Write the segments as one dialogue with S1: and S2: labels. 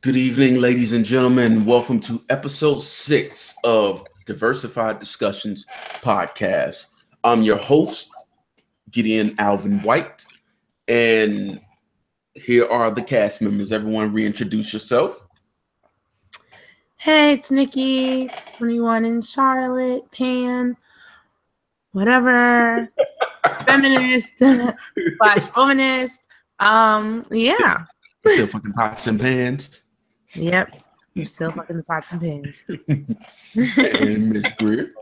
S1: Good evening, ladies and gentlemen. Welcome to episode 6 of Diversified Discussions podcast. I'm your host, Gideon Alvin White, and here are the cast members. Everyone reintroduce yourself.
S2: Hey, it's Nikki, 21 in Charlotte, pan, whatever, feminist, slash womanist. Yeah.
S1: Still fucking pots and pans.
S2: Yep. You're still fucking the pots and pans.
S1: And Miss Greer.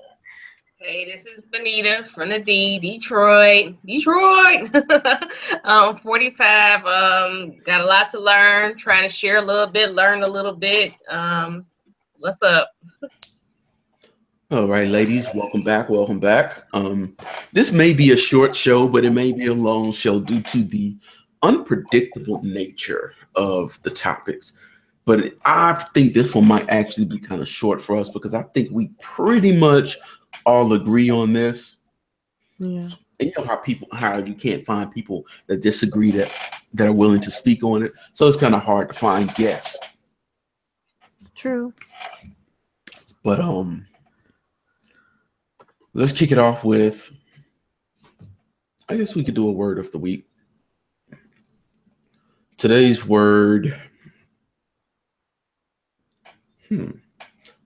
S3: Hey, this is Benita from the Detroit. 45. Got a lot to learn. Trying to share a little bit, learn a little bit. What's up?
S1: All right, ladies, welcome back. This may be a short show, but it may be a long show due to the unpredictable nature of the topics. But I think this one might actually be kind of short for us because I think we pretty much all agree on this.
S2: Yeah.
S1: And you know how you can't find people that disagree that are willing to speak on it. So it's kind of hard to find guests.
S2: True.
S1: But let's kick it off with, I guess we could do a word of the week. Today's word. Let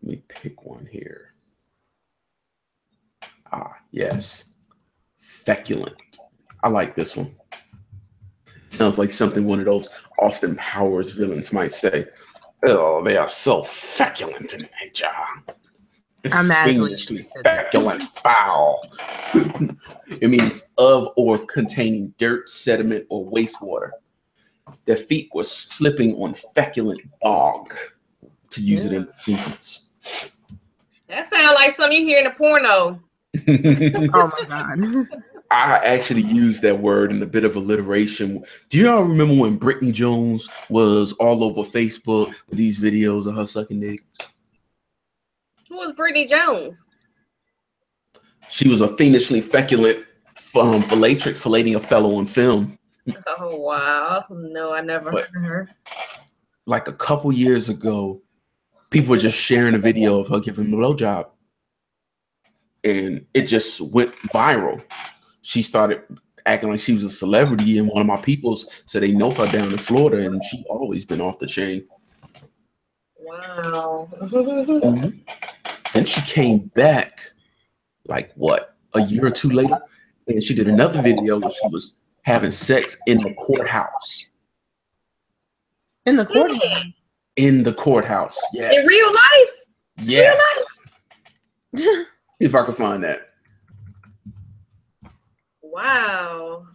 S1: me pick one here. Yes. Feculent. I like this one. Sounds like something one of those Austin Powers villains might say. Oh, they are so feculent in nature. Extremely feculent foul. It means of or containing dirt, sediment, or wastewater. Their feet were slipping on feculent bog, to use it in the sentence.
S3: That sounds like something you hear in a porno.
S2: Oh my God.
S1: I actually used that word in a bit of alliteration. Do you all remember when Brittany Jones was all over Facebook with these videos of her sucking dicks?
S3: Who was Brittany Jones?
S1: She was a fiendishly feculent philatrix filleting a fellow on film.
S3: Oh, wow. No, I never heard of her.
S1: Like a couple years ago, people were just sharing a video of her giving a blowjob. And it just went viral. She started acting like she was a celebrity, and one of my peoples said they know her down in Florida, and she always been off the chain.
S3: Wow.
S1: Mm-hmm. Then she came back, like what, a year or two later, and she did another video where she was having sex in the courthouse.
S2: In the courthouse?
S1: In the courthouse, yes.
S3: In real life?
S1: Yes. Real life? See if I can find that.
S3: Wow.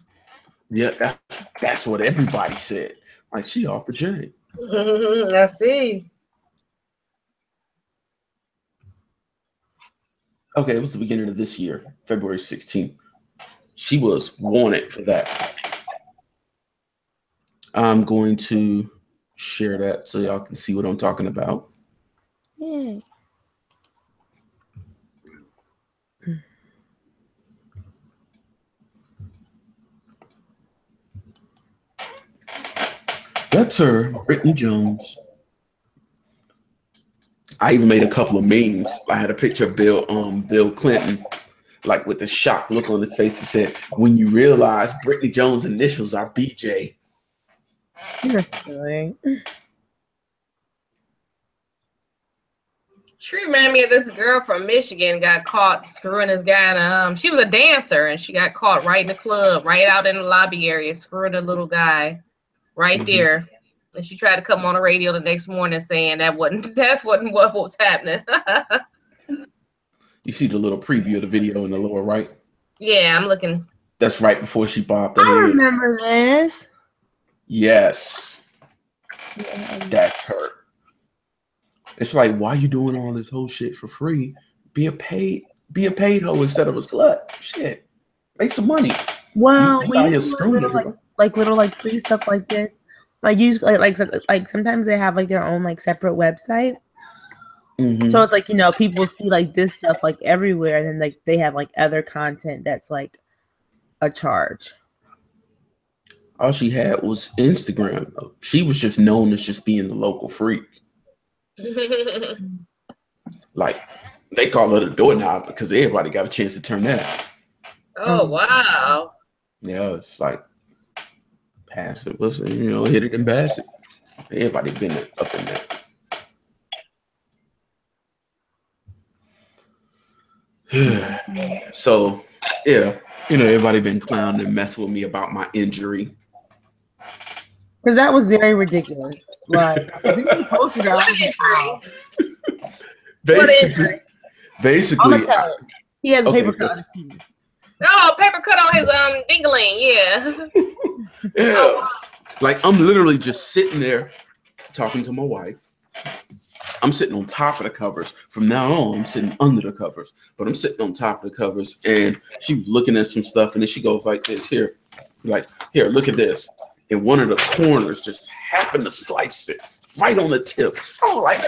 S1: Yeah, that's what everybody said. Like, she off the chain.
S3: I see.
S1: Okay, it was the beginning of this year, February 16th. She was wanted for that. I'm going to share that so y'all can see what I'm talking about.
S2: Yay.
S1: That's her, Brittany Jones. I even made a couple of memes. I had a picture of Bill Clinton, like with the shocked look on his face. He said, "When you realize Brittany Jones' initials are BJ."
S2: You're silly.
S3: She reminded me of this girl from Michigan got caught screwing this guy. And, she was a dancer, and she got caught right in the club, right out in the lobby area, screwing a little guy right there. And she tried to come on the radio the next morning saying that wasn't what was happening.
S1: You see the little preview of the video in the lower right?
S3: Yeah, I'm looking.
S1: That's right before she bobbed her
S2: I
S1: head.
S2: remember this.
S1: Yes. That's her. It's like, why are you doing all this whole shit for free? Be a paid hoe instead of a slut. Shit. Make some money.
S2: Well,
S1: you
S2: we little free stuff like this. Like sometimes they have like their own like separate website. Mm-hmm. So it's like, people see like this stuff like everywhere, and then like they have like other content that's like a charge.
S1: All she had was Instagram. She was just known as just being the local freak. Like, they call her the doorknob because everybody got a chance to turn that.
S3: Oh, wow.
S1: Yeah, it's like passive. Listen, hit it and pass it. Everybody been up in there. So, yeah, everybody been clowning and messing with me about my injury.
S2: Because that was very ridiculous. Like, he posted it, I was like, wow.
S1: Basically,
S2: he has a paper cut on his penis.
S3: Oh, paper cut on his dingling, yeah.
S1: Yeah. Oh. Like, I'm literally just sitting there talking to my wife. I'm sitting on top of the covers. From now on, I'm sitting under the covers. But I'm sitting on top of the covers, and she was looking at some stuff, and then she goes like this. Here, look at this. And one of the corners just happened to slice it right on the tip. Oh, like,
S3: I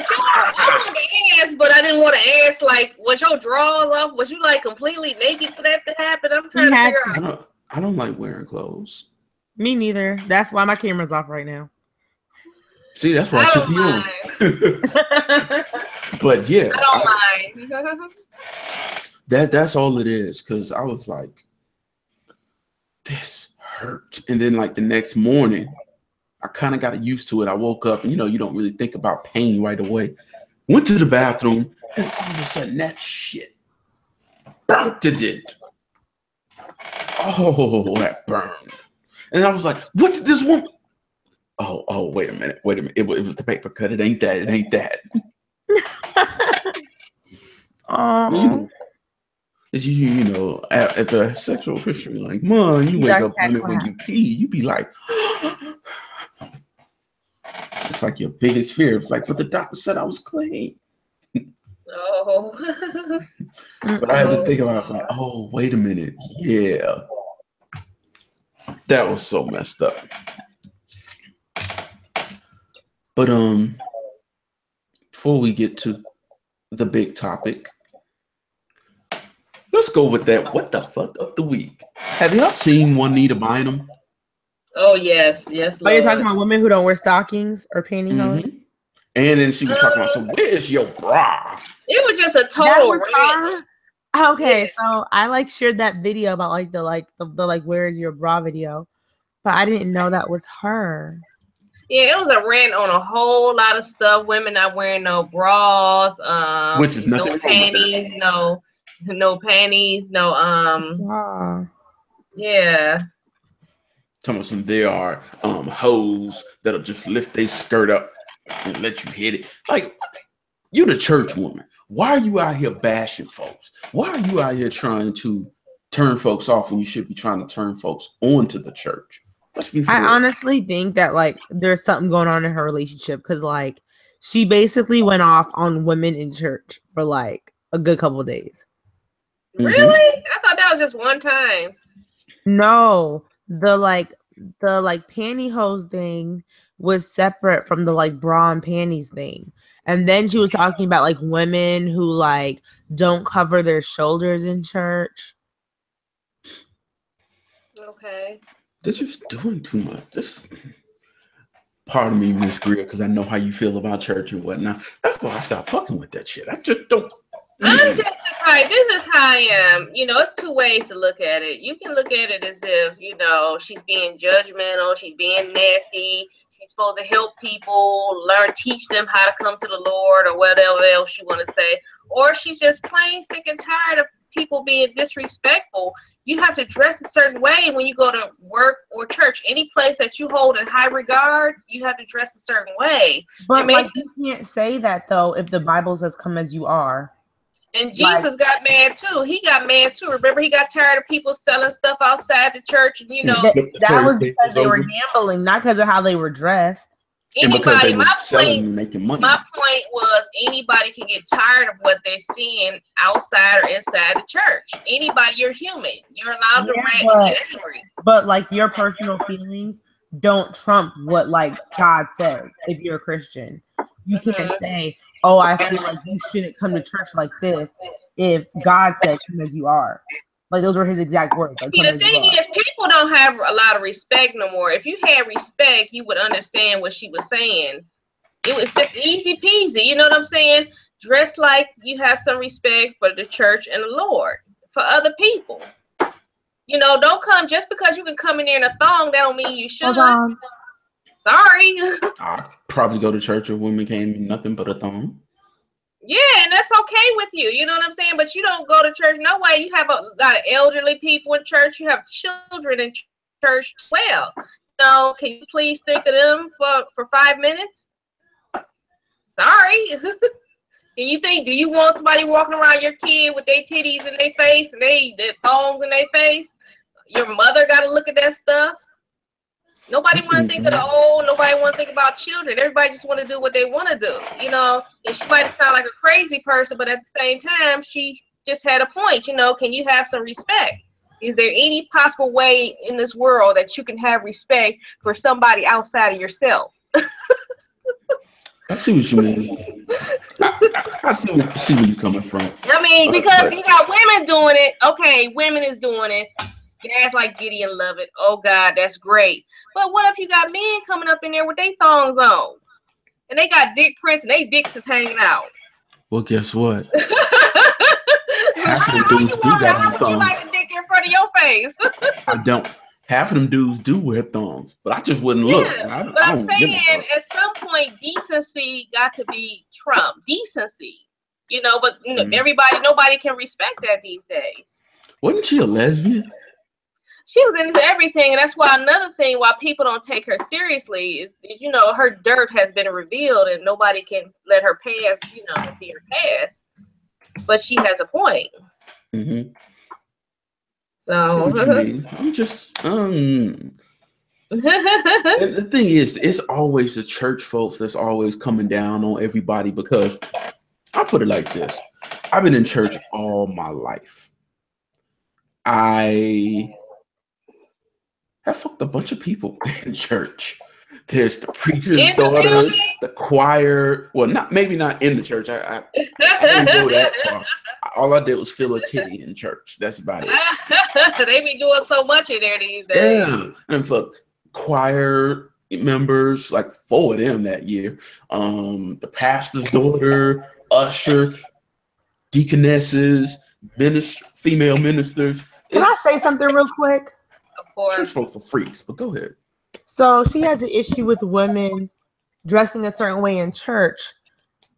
S3: wanted to ask, but I didn't want to ask, like, was your drawers off? Was you, like, completely naked for that to happen? I'm trying to figure out.
S1: I don't like wearing clothes.
S2: Me neither. That's why my camera's off right now.
S1: See, that's why I should be on. But yeah,
S3: I don't mind.
S1: That's all it is. Because I was like, this hurt. And then like the next morning, I kind of got used to it. I woke up and you don't really think about pain right away. Went to the bathroom and all of a sudden that shit burnt it. Oh, that burned. And I was like, what did this woman? Oh, wait a minute. It was the paper cut. It ain't that.
S2: Oh.
S1: As a sexual Christian, like, Mom, you wake up on it when you pee, you be like, it's like your biggest fear. It's like, but the doctor said I was clean.
S3: Oh.
S1: But I had to think about it, like, oh, wait a minute. Yeah. That was so messed up. But before we get to the big topic, let's go with that. What the fuck of the week? Have y'all seen Juanita Bynum?
S3: Oh yes.
S2: Oh, you're talking about women who don't wear stockings or pantyhose?
S1: Mm-hmm. And then she was talking about, so where's your bra?
S3: It was just a total
S2: rant. Okay, so I shared that video about the where's your bra video, but I didn't know that was her.
S3: Yeah, it was a rant on a whole lot of stuff. Women not wearing no bras,
S1: which is nothing
S3: no panties, no panties, no yeah.
S1: Talking about some there are hoes that'll just lift their skirt up and let you hit it. Like, you the church woman. Why are you out here bashing folks? Why are you out here trying to turn folks off when you should be trying to turn folks onto the church?
S2: I honestly think that there's something going on in her relationship because she basically went off on women in church for a good couple of days.
S3: Really? I thought that was just one time.
S2: No, the pantyhose thing was separate from the bra and panties thing. And then she was talking about women who don't cover their shoulders in church.
S3: Okay.
S1: They're just doing too much. Just pardon me, Miss Greer, because I know how you feel about church and whatnot. That's why I stopped fucking with that shit. I just don't.
S3: I'm just the type. This is how I am. It's two ways to look at it. You can look at it as if, she's being judgmental, she's being nasty, she's supposed to help people, teach them how to come to the Lord or whatever else you want to say. Or she's just plain sick and tired of people being disrespectful. You have to dress a certain way when you go to work or church. Any place that you hold in high regard, you have to dress a certain way.
S2: But you can't say that though if the Bible says come as you are.
S3: And Jesus got mad too. He got mad too. Remember, he got tired of people selling stuff outside the church. And,
S2: that was because they were gambling, not because of how they were dressed.
S3: Anybody, my point was anybody can get tired of what they're seeing outside or inside the church. Anybody, you're human. You're allowed to rant and get angry.
S2: But your personal feelings don't trump what God says if you're a Christian. You can't say, oh, I feel like you shouldn't come to church like this if God said come as you are. Those were his exact words.
S3: The thing is, people people don't have a lot of respect no more. If you had respect, you would understand what she was saying. It was just easy peasy. You know what I'm saying? Dress like you have some respect for the church and the Lord, for other people. You know, don't come just because you can come in there in a thong. That don't mean you should.
S2: Hold on.
S3: Sorry.
S1: I'd probably go to church if women came in nothing but a thong.
S3: Yeah, and that's okay with you. You know what I'm saying? But you don't go to church. No way. You have a lot of elderly people in church. You have children in church as well. So can you please think of them for 5 minutes? Sorry. Can you think, do you want somebody walking around your kid with their titties in their face and their thongs in their face? Your mother got to look at that stuff. Nobody want to think of the old. Nobody want to think about children. Everybody just want to do what they want to do. You know, and she might sound like a crazy person, but at the same time, she just had a point. You know, can you have some respect? Is there any possible way in this world that you can have respect for somebody outside of yourself?
S1: I see what you mean. I see where you're coming from.
S3: I mean, because you got women doing it. Okay, women is doing it. Guys like Gideon love it. Oh God, that's great. But what if you got men coming up in there with their thongs on, and they got dick prints and they dicks is hanging out?
S1: Well, guess what?
S3: Half
S1: of them dudes do got on thongs.
S3: You like a dick in front of your face?
S1: I don't. Half of them dudes do wear thongs, but I just wouldn't look.
S3: But I'm saying at some point decency got to be Trump. Decency, you know. But you know, nobody can respect that these days.
S1: Wasn't she a lesbian?
S3: She was into everything, and that's why another thing why people don't take her seriously is, you know, her dirt has been revealed, and nobody can let her pass, you know, be her past. But she has a point.
S1: Mm-hmm.
S3: So
S1: what you mean. I'm just and the thing is, it's always the church folks that's always coming down on everybody, because I'll put it like this. I've been in church all my life. I have fucked a bunch of people in church. There's the preacher's daughter, the choir. Well, maybe not in the church. I didn't go that far. All I did was fill a titty in church. That's about it.
S3: They be doing so much in there these days.
S1: Yeah, and fuck choir members, like 4 of them that year. The pastor's daughter, usher, deaconesses, female ministers.
S2: Can I say something real quick?
S3: Of course.
S1: Church folks are freaks, but go ahead.
S2: So she has an issue with women dressing a certain way in church.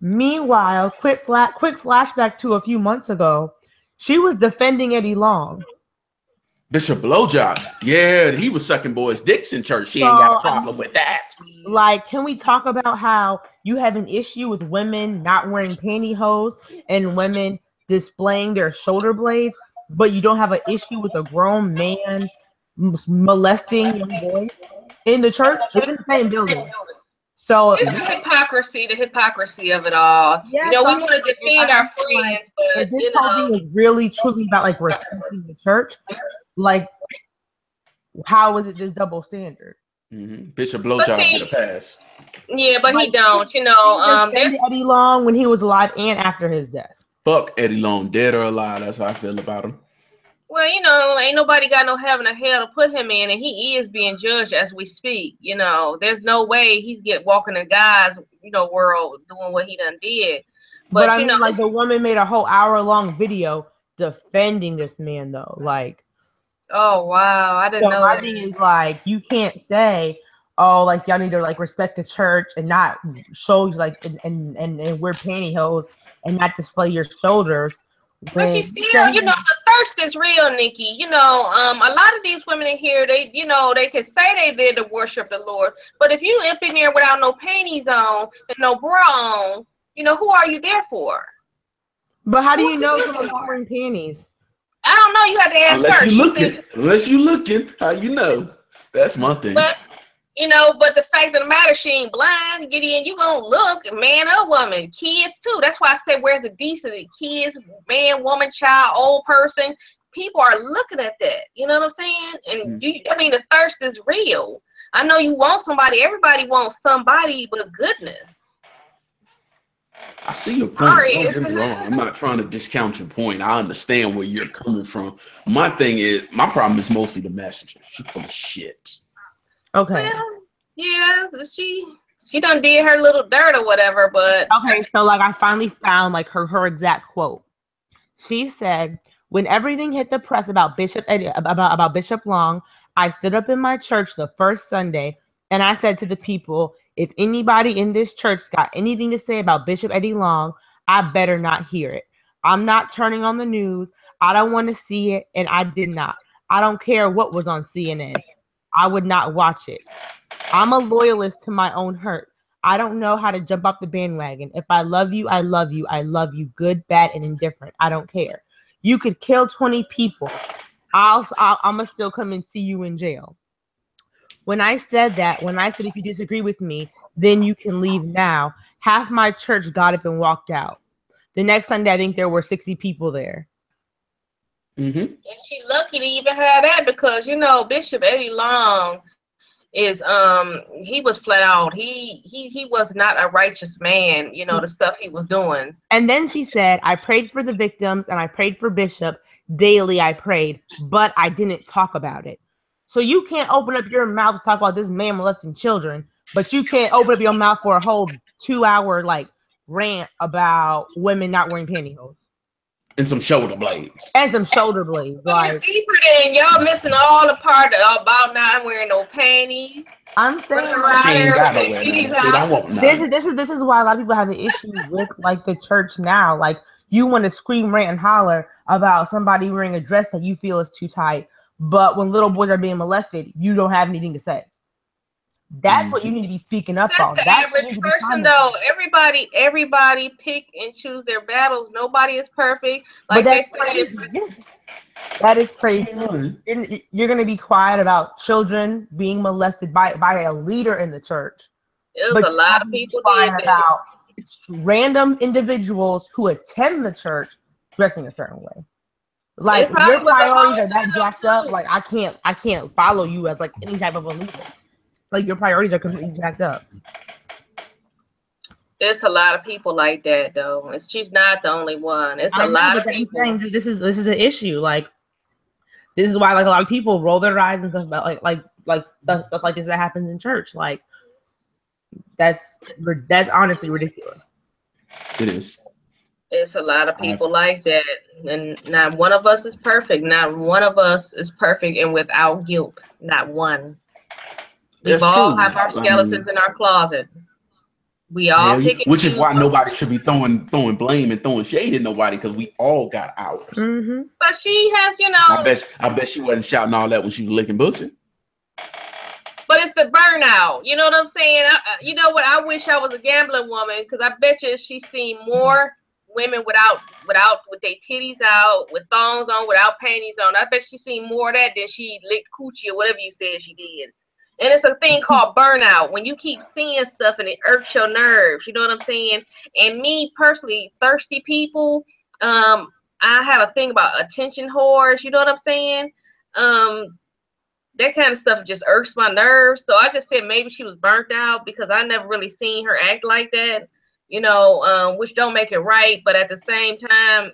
S2: Meanwhile, quick flashback to a few months ago, she was defending Eddie Long.
S1: Bishop Blowjob. Yeah, he was sucking boys' dicks in church. She ain't got a problem with that.
S2: Like, can we talk about how you have an issue with women not wearing pantyhose and women displaying their shoulder blades, but you don't have an issue with a grown man molesting young boys in the church? It's in the same building. So
S3: it's the hypocrisy of it all. Yeah, you know, we want to defend our friends, but
S2: this whole thing is really truly about like respecting the church. Like, how is it this double standard?
S1: Mm-hmm. Bishop Blowjob get a pass.
S3: Yeah, but he don't. You know,
S2: there's Eddie Long when he was alive and after his death.
S1: Fuck Eddie Long, dead or alive. That's how I feel about him.
S3: Well, you know, ain't nobody got no heaven or hell to put him in, and he is being judged as we speak. You know, there's no way he's walking in God's, you know, world doing what he done did.
S2: But I mean, like, the woman made a whole hour-long video defending this man, though. Like,
S3: oh wow, I didn't know.
S2: My thing is, like, you can't say, oh, like, y'all need to like respect the church and not show like and wear pantyhose and not display your shoulders.
S3: But she still, you know, the thirst is real, Nikki. You know, a lot of these women in here, they, you know, they can say they did to worship the Lord, but if you up in there without no panties on and no bra on, you know, who are you there for?
S2: But how do you know someone's not wearing panties?
S3: I don't know. You have to ask her.
S1: Unless you looking, how you know? That's my thing.
S3: But you know, but the fact of the matter, she ain't blind. Gideon, you gonna look, man or woman, kids too. That's why I said, where's the decency? Kids, man, woman, child, old person. People are looking at that. You know what I'm saying? And I mean, the thirst is real. I know you want somebody. Everybody wants somebody, but goodness.
S1: I see your point.
S3: Sorry.
S1: Don't get me wrong. I'm not trying to discount your point. I understand where you're coming from. My thing is, my problem is mostly the messenger. She's full of shit.
S2: Okay.
S3: Well, yeah, she done did her little dirt or whatever, but
S2: okay, so like I finally found like her exact quote. She said, "When everything hit the press about Bishop Long, I stood up in my church the first Sunday and I said to the people, if anybody in this church got anything to say about Bishop Eddie Long, I better not hear it. I'm not turning on the news. I don't want to see it, and I did not. I don't care what was on CNN. I would not watch it. I'm a loyalist to my own hurt. I don't know how to jump off the bandwagon. If I love you, I love you. I love you, good, bad, and indifferent. I don't care. You could kill 20 people. I'm going to still come and see you in jail." When I said if you disagree with me, then you can leave now, half my church got up and walked out. The next Sunday, I think there were 60 people there.
S1: Mm-hmm.
S3: and she lucky to even have that because Bishop Eddie Long is he was flat out he was not a righteous man, the stuff he was doing.
S2: And then she said, I prayed for the victims and I prayed for Bishop. Daily I prayed, but I didn't talk about it. So you can't open up your mouth to talk about this man molesting children, but you can't open up your mouth for a whole 2-hour like rant about women not wearing pantyhose.
S1: And some shoulder blades.
S2: And some shoulder blades. Like
S3: deeper than y'all missing all the part about not wearing no panties.
S2: I'm saying
S1: She ain't got no wear none. She don't want none.
S2: This is why a lot of people have an issue with like the church now. Like you want to scream, rant, and holler about somebody wearing a dress that you feel is too tight, but when little boys are being molested, you don't have anything to say. That's what you need to be speaking up on.
S3: That's the average person, though. Everybody pick and choose their battles. Nobody is perfect. Like they say,
S2: that is crazy. You're going to be quiet about children being molested by a leader in the church.
S3: It was a lot of people did
S2: about random individuals who attend the church dressing a certain way. Like your priorities are that jacked up. Like I can't follow you as like any type of a leader. Like your priorities are completely jacked up.
S3: It's a lot of people like that, though. She's not the only one. It's a lot of people.
S2: I'm saying this is an issue. Like this is why like a lot of people roll their eyes and stuff about like stuff like this that happens in church. Like that's honestly ridiculous.
S1: It is.
S3: It's a lot of people like that, and not one of us is perfect. Not one of us is perfect and without guilt. Not one. We all have our skeletons in our closet. We all
S1: which is why nobody should be throwing blame and throwing shade at nobody because we all got ours.
S2: Mm-hmm.
S3: But she has,
S1: I bet she wasn't shouting all that when she was licking pussy.
S3: But it's the burnout. You know what I'm saying? You know what? I wish I was a gambling woman because I bet you she's seen more women with their titties out, with thongs on, without panties on. I bet she's seen more of that than she licked coochie or whatever you said she did. And it's a thing called burnout when you keep seeing stuff and it irks your nerves. You know what I'm saying? And me personally, thirsty people, I have a thing about attention whores. You know what I'm saying? That kind of stuff just irks my nerves. So I just said maybe she was burnt out because I never really seen her act like that. Which don't make it right. But at the same time,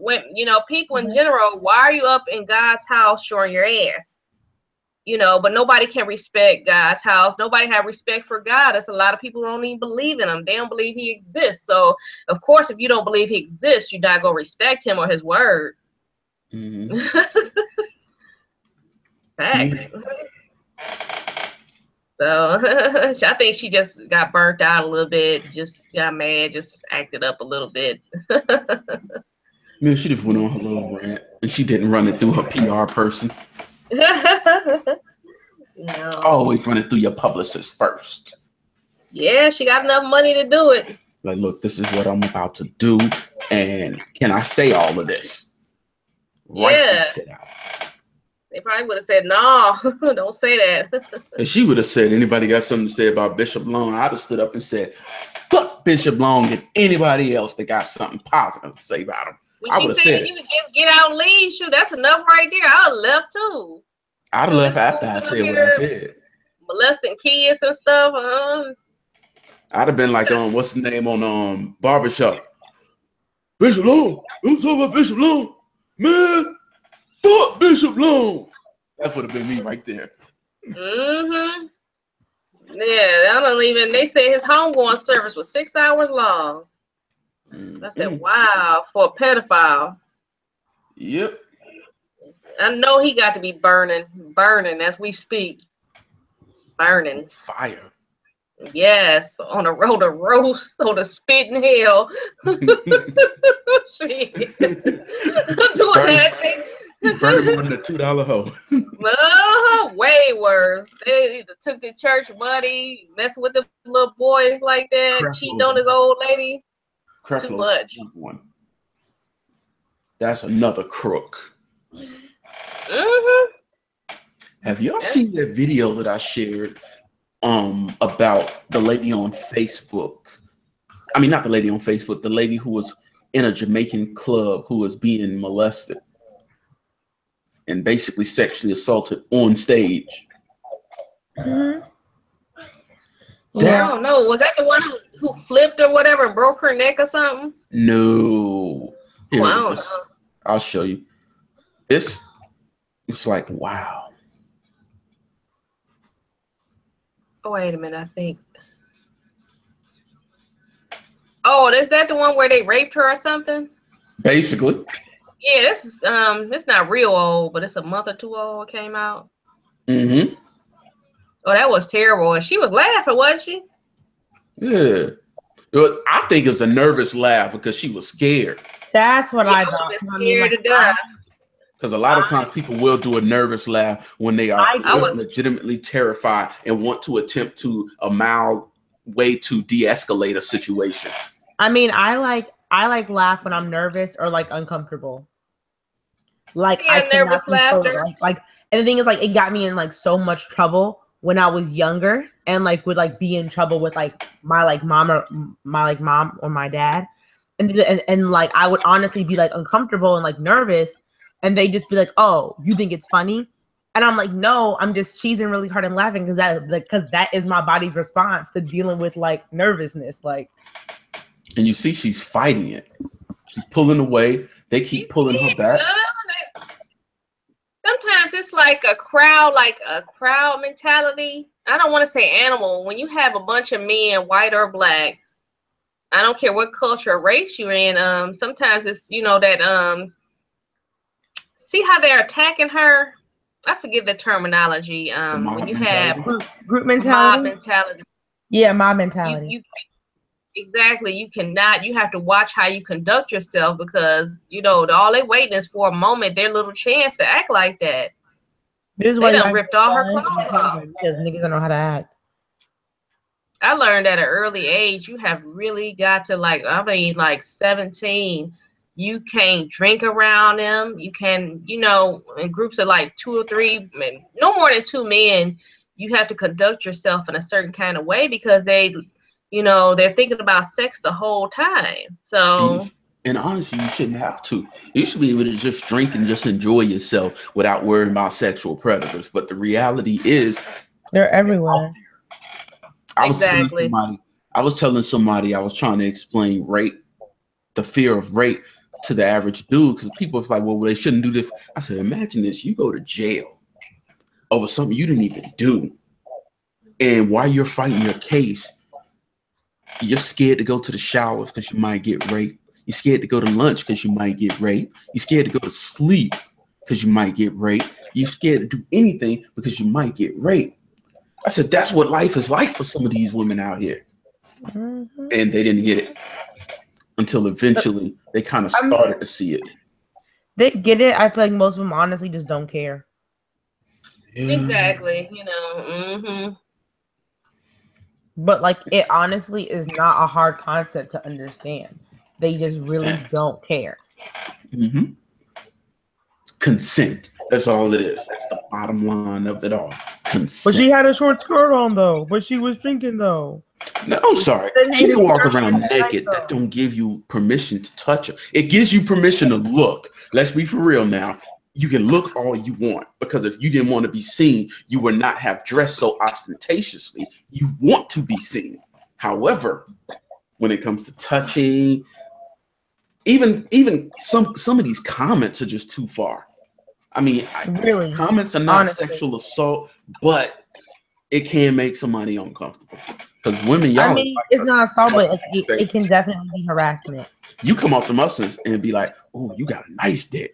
S3: when people in general, why are you up in God's house showing your ass? But nobody can respect God's house. Nobody have respect for God. There's a lot of people who don't even believe in him. They don't believe he exists. So, of course, if you don't believe he exists, you're not going to respect him or his word.
S1: Mm-hmm.
S3: Facts. So, I think she just got burnt out a little bit, just got mad, just acted up a little bit.
S1: Man, she just went on her little rant, and she didn't run it through her PR person.
S3: No.
S1: Always run it through your publicist first.
S3: Yeah, she got enough money to do it.
S1: Like, look, this is what I'm about to do, and can I say all of this?
S3: Yeah. They probably would have said, no, don't say that.
S1: And she would have said, anybody got something to say about Bishop Long? I'd have stood up and said, fuck Bishop Long and anybody else that got something positive to say about him.
S3: When I would have said you just get out and leave, shoot, that's enough right there. I'd have left too.
S1: I'd have left after I said what I said.
S3: Molesting kids and stuff.
S1: I'd have been like, what's his name on Barbershop? Bishop Long. Who's talking about Bishop Long? Man, fuck Bishop Long. That would have been me right there.
S3: Mm-hmm. Yeah, I don't even. They say his homegoing service was 6 hours long. I said, wow, for a pedophile.
S1: Yep.
S3: I know he got to be burning as we speak. Burning.
S1: Fire.
S3: Yes, on a road to roast, on a spitting hell. Shit. Doing that thing.
S1: Burning one in a $2 hoe.
S3: Way worse. They either took the church money, messing with the little boys like that, cheating on his old lady. Too much.
S1: One. That's another crook.
S3: Mm-hmm.
S1: Have y'all seen that video that I shared about the lady on Facebook? I mean, not the lady on Facebook, the lady who was in a Jamaican club who was being molested and basically sexually assaulted on stage.
S2: Mm-hmm.
S3: Yeah. I don't know. Was that the one who flipped or whatever and broke her neck or something?
S1: No. Here,
S3: I don't know.
S1: I'll show you. This it's like, wow.
S3: Oh, wait a minute, I think. Oh, is that the one where they raped her or something?
S1: Basically.
S3: Yeah, this is it's not real old, but it's a month or two old. It came out.
S1: Mm-hmm.
S3: Oh, that was terrible. And she was laughing, wasn't she?
S1: Yeah. I think it was a nervous laugh because she was scared.
S2: That's what I thought.
S3: Scared to die.
S1: Because a lot of times people will do a nervous laugh when they are legitimately terrified and want to attempt to a mild way to de-escalate a situation.
S2: I mean, I like laugh when I'm nervous or like uncomfortable. Like I
S3: nervous laughter.
S2: And the thing is, like, it got me in like so much trouble when I was younger, and like would like be in trouble with like my mom or my dad, and like I would honestly be like uncomfortable and like nervous. And they just be like, "Oh, you think it's funny?" And I'm like, "No, I'm just cheesing really hard and laughing because that is my body's response to dealing with like nervousness." Like,
S3: Mm-hmm.
S1: And you see, she's fighting it. She's pulling away. They keep pulling her back.
S3: Sometimes it's like a crowd mentality. I don't want to say animal. When you have a bunch of men, white or black, I don't care what culture or race you're in. Sometimes it's that see how they're attacking her? I forget the terminology. When you have
S2: group mentality.
S3: Mob mentality.
S2: Yeah, mob mentality.
S3: Exactly. You have to watch how you conduct yourself because, all they waiting is for a moment, their little chance to act like that.
S2: This is
S3: they
S2: why
S3: done ripped all her clothes off.
S2: Because niggas don't know how to act.
S3: I learned at an early age, you have really got to 17. You can't drink around them. You can, in groups of like 2 or 3 men, no more than 2 men, you have to conduct yourself in a certain kind of way because they're thinking about sex the whole time. So,
S1: and honestly, you shouldn't have to. You should be able to just drink and just enjoy yourself without worrying about sexual predators. But the reality is,
S2: they're everywhere.
S1: I was telling somebody, I was trying to explain rape, the fear of rape to the average dude, because people was like, well, they shouldn't do this. I said, imagine this: you go to jail over something you didn't even do, and while you're fighting your case, you're scared to go to the showers because you might get raped. You're scared to go to lunch because you might get raped. You're scared to go to sleep because you might get raped. You're scared to do anything because you might get raped. I said, that's what life is like for some of these women out here. Mm-hmm. And they didn't get it until eventually they kind of started to see it.
S2: They get it. I feel like most of them honestly just don't care.
S1: Yeah.
S3: Exactly. Mm-hmm.
S2: But like, it honestly is not a hard concept to understand. They just really don't care.
S1: Mm-hmm. Consent. That's all it is. That's the bottom line of it all. Consent.
S2: But she had a short skirt on though. But she was drinking though.
S1: No, I'm sorry. She can walk around naked. That don't give you permission to touch her. It gives you permission to look. Let's be for real now. You can look all you want, because if you didn't want to be seen, you would not have dressed so ostentatiously. You want to be seen. However, when it comes to touching, even some of these comments are just too far. I mean,
S2: Really,
S1: comments are not
S2: honestly.
S1: sexual assault, but it can make somebody uncomfortable. Because women,
S2: I
S1: y'all,
S2: mean,
S1: like
S2: it's
S1: us,
S2: not assault, but like, it can definitely be harassment.
S1: you come off the muscles and be like, "Oh, you got a nice dick."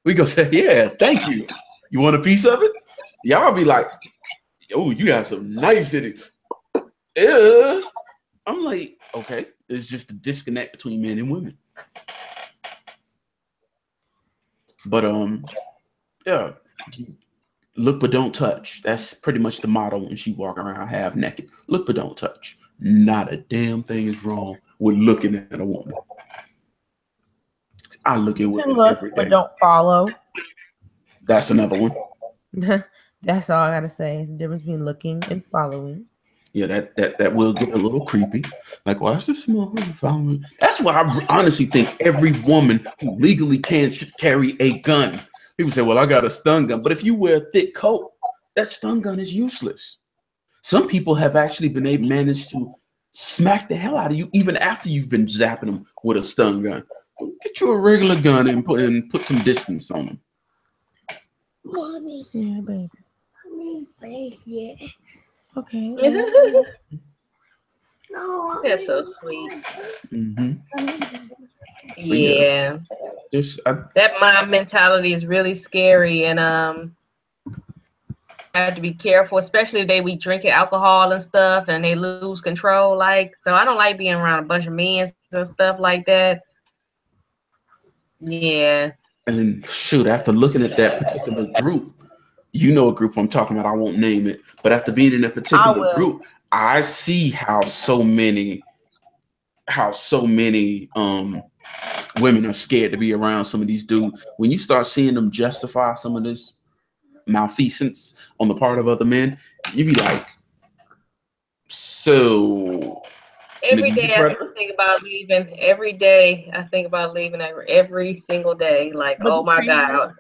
S1: We go say, "Yeah, thank you. You want a piece of it?" Y'all be like, "Oh, you got some nice titties." I'm like, okay, it's just a disconnect between men and women. But yeah, look but don't touch. That's pretty much the motto when she walk around half naked. Look but don't touch. Not a damn thing is wrong with looking at a woman. I look at women
S2: Look,
S1: every
S2: but
S1: day.
S2: don't follow.
S1: That's another one.
S2: That's all I gotta say. It's the difference between looking and following.
S1: Yeah, that will get a little creepy. Like, why is this small following? That's why I honestly think every woman who legally can should carry a gun. People say, "Well, I got a stun gun," but if you wear a thick coat, that stun gun is useless. Some people have actually been able managed to smack the hell out of you even after you've been zapping them with a stun gun. Get you a regular gun and put some distance on them.
S2: Mommy. Yeah, baby. Mommy, yeah. Okay.
S3: No, that's so sweet.
S1: Mm-hmm.
S3: Yeah,
S1: Yes,
S3: that mom mentality is really scary, and I have to be careful, especially if they be drinking alcohol and stuff, and they lose control. Like, so I don't like being around a bunch of men and stuff like that. Yeah.
S1: and shoot, after looking at that particular group, you know a group I'm talking about. I won't name it, but after being in a
S2: I
S1: particular
S2: will.
S1: group, I see how so many women are scared to be around some of these dudes. When you start seeing them justify some of this malfeasance on the part of other men, you be like, so
S3: Every
S1: nigga, you the
S3: day I
S1: predator?
S3: think about leaving. Every day I think about leaving. Every single day. Like,
S2: But
S3: oh my God.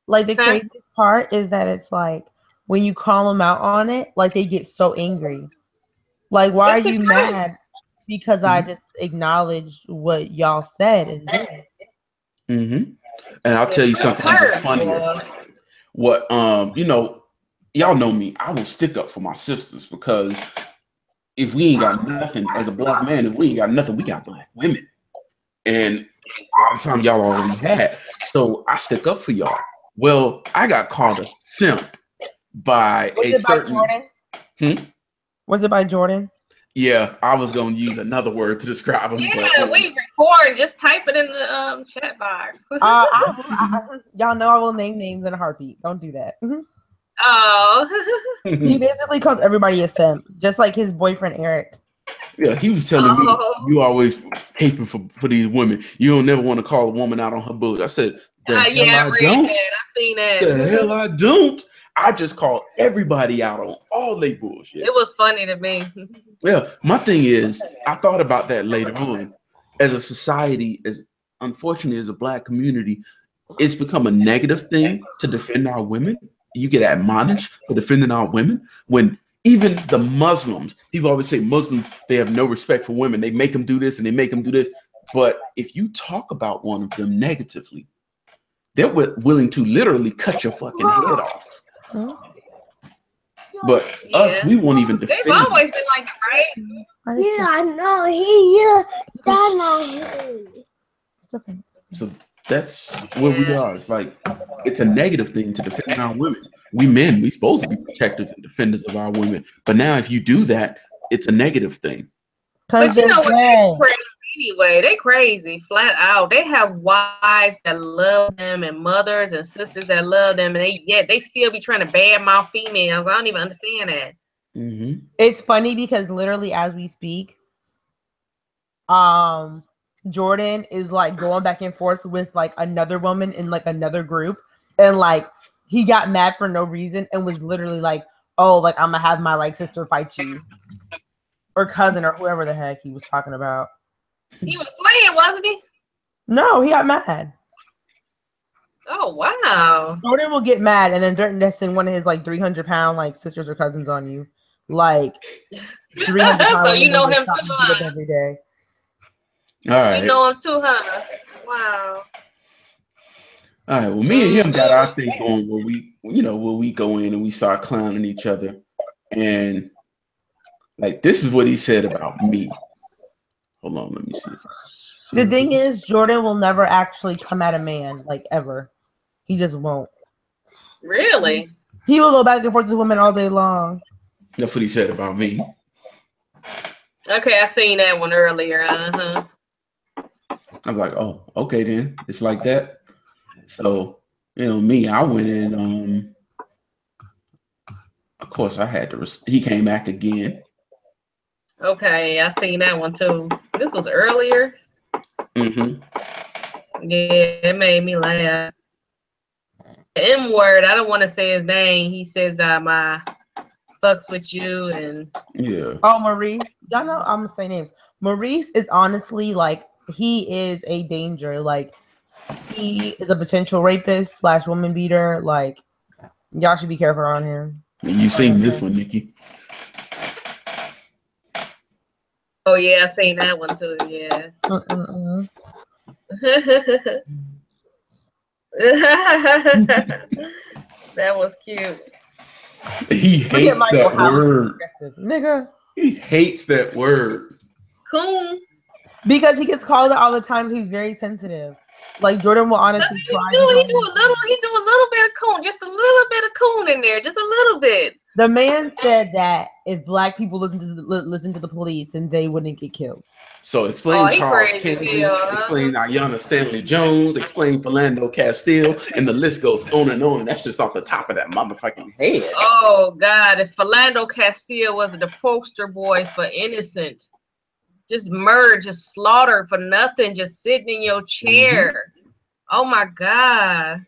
S2: the
S3: Huh?
S2: craziest part is that it's like when you call them out on it, like they get so angry. Like, why are
S3: It's
S2: you
S3: exciting.
S2: mad? Because I just acknowledged what y'all said and did.
S1: Mm-hmm. And I'll tell you
S3: It's
S1: something even
S3: hurt,
S1: funnier.
S3: boy.
S1: What y'all know me. I will stick up for my sisters because if we ain't got nothing as a black man, if we ain't got nothing, we got black women. And a lot of time y'all already had. So I stick up for y'all. Well, I got called a simp by
S2: Was
S1: a
S2: it by
S1: certain
S2: Jordan? Was it by Jordan?
S1: yeah, I was gonna use another word to describe him, but
S3: Yeah, we record. Just type it in the chat box.
S2: Y'all know I will name names in a heartbeat. Don't do that.
S3: Oh.
S2: He basically calls everybody a simp, just like his boyfriend Eric.
S1: yeah, he was telling me you always caping for these women. You don't never want to call a woman out on her bullshit. I said, the hell
S3: Yeah,
S1: I
S3: I read
S1: don't.
S3: that. I seen that.
S1: The hell I don't. I just call everybody out on all they bullshit.
S3: It was funny to me.
S1: Yeah, my thing is, I thought about that later on. As a society, as unfortunately as a black community, it's become a negative thing to defend our women. You get admonished for defending our women when even the Muslims, people always say Muslims, they have no respect for women. They make them do this and they make them do this. But if you talk about one of them negatively, they're willing to literally cut your fucking head off. But us, we won't even defend.
S3: They've always been like that, right?
S2: Yeah, I know. It's okay.
S1: So that's where we are. It's like it's a negative thing to defend our women. We men, we supposed to be protectors and defenders of our women. But now if you do that, it's a negative thing.
S2: But
S3: you know what? They crazy anyway. They crazy, flat out. They have wives that love them and mothers and sisters that love them, and they still be trying to badmouth females. I don't even understand that.
S1: Mm-hmm.
S2: It's funny because literally as we speak, Jordan is like going back and forth with like another woman in like another group, and like he got mad for no reason and was literally like, "Oh, like I'm gonna have my like sister fight you." Or cousin or whoever the heck he was talking about.
S3: He was playing, wasn't he?
S2: No, he got mad.
S3: Oh wow.
S2: Jordan will get mad and then threaten to send one of his like 300-pound like sisters or cousins on you. Like
S3: So you know him too,
S2: huh? Every day.
S1: All right.
S3: You know him too, huh? Wow.
S1: All right. Well, me and him got our thing going where we go in and we start clowning each other, and like this is what he said about me. Hold on, let me see.
S2: The thing is, Jordan will never actually come at a man, like ever. He just won't.
S3: Really?
S2: He will go back and forth with women all day long.
S1: That's what he said about me.
S3: Okay, I seen that one earlier.
S1: I was like, oh, okay then. It's like that. So, me, I went in. Of course, I had to. He came back again.
S3: Okay, I seen that one too. This was earlier.
S1: Mm-hmm.
S3: Yeah, it made me laugh. M word. I don't want to say his name. He says, "My fucks with you," and
S1: yeah.
S2: Oh, Maurice. Y'all know I'm gonna say names. Maurice is honestly like he is a danger. Like he is a potential rapist / woman beater. Like y'all should be careful on him.
S1: You seen this one, Nikki?
S3: Oh yeah, I seen that one too. Yeah. That was cute.
S1: He hates that word.
S2: Nigga.
S1: He hates that word.
S3: Coon.
S2: Because he gets called it all the time. He's very sensitive. Like Jordan will honestly try.
S3: He do a little bit of coon, just a little bit of coon in there, just a little bit.
S2: The man said that if black people listen to the police, and they wouldn't get killed.
S1: So explain Charles Kennedy, explain Ayanna Stanley Jones, explain Philando Castile, and the list goes on and on. And that's just off the top of that motherfucking head.
S3: Oh God, if Philando Castile was the poster boy for innocent, just murder, just slaughter for nothing, just sitting in your chair. Oh my God.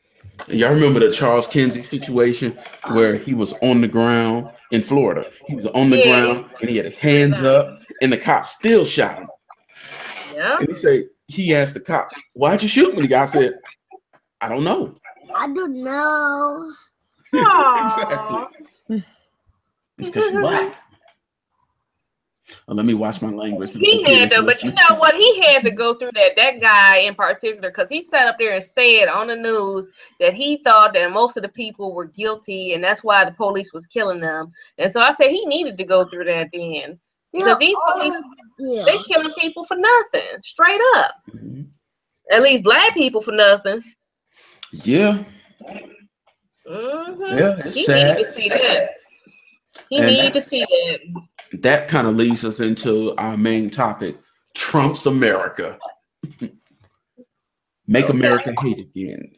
S1: Y'all remember the Charles Kinsey situation where he was on the ground in Florida? He was on the ground and he had his hands up, and the cop still shot him.
S3: Yeah.
S1: And he asked the cop, "Why'd you shoot me?" The guy said, "I don't know."
S4: I don't know.
S1: Exactly. It's because you're black. Well, let me watch my language.
S3: He had to, but you know what? He had to go through that. That guy in particular, because he sat up there and said on the news that he thought that most of the people were guilty, and that's why the police was killing them. And so I said he needed to go through that then, because these police they killing people for nothing, straight up. At least black people for nothing.
S1: Yeah. Yeah, it's
S3: he
S1: sad.
S3: needed to see that. He needed to see that.
S1: That kind of leads us into our main topic: Trump's America. Make America hate again.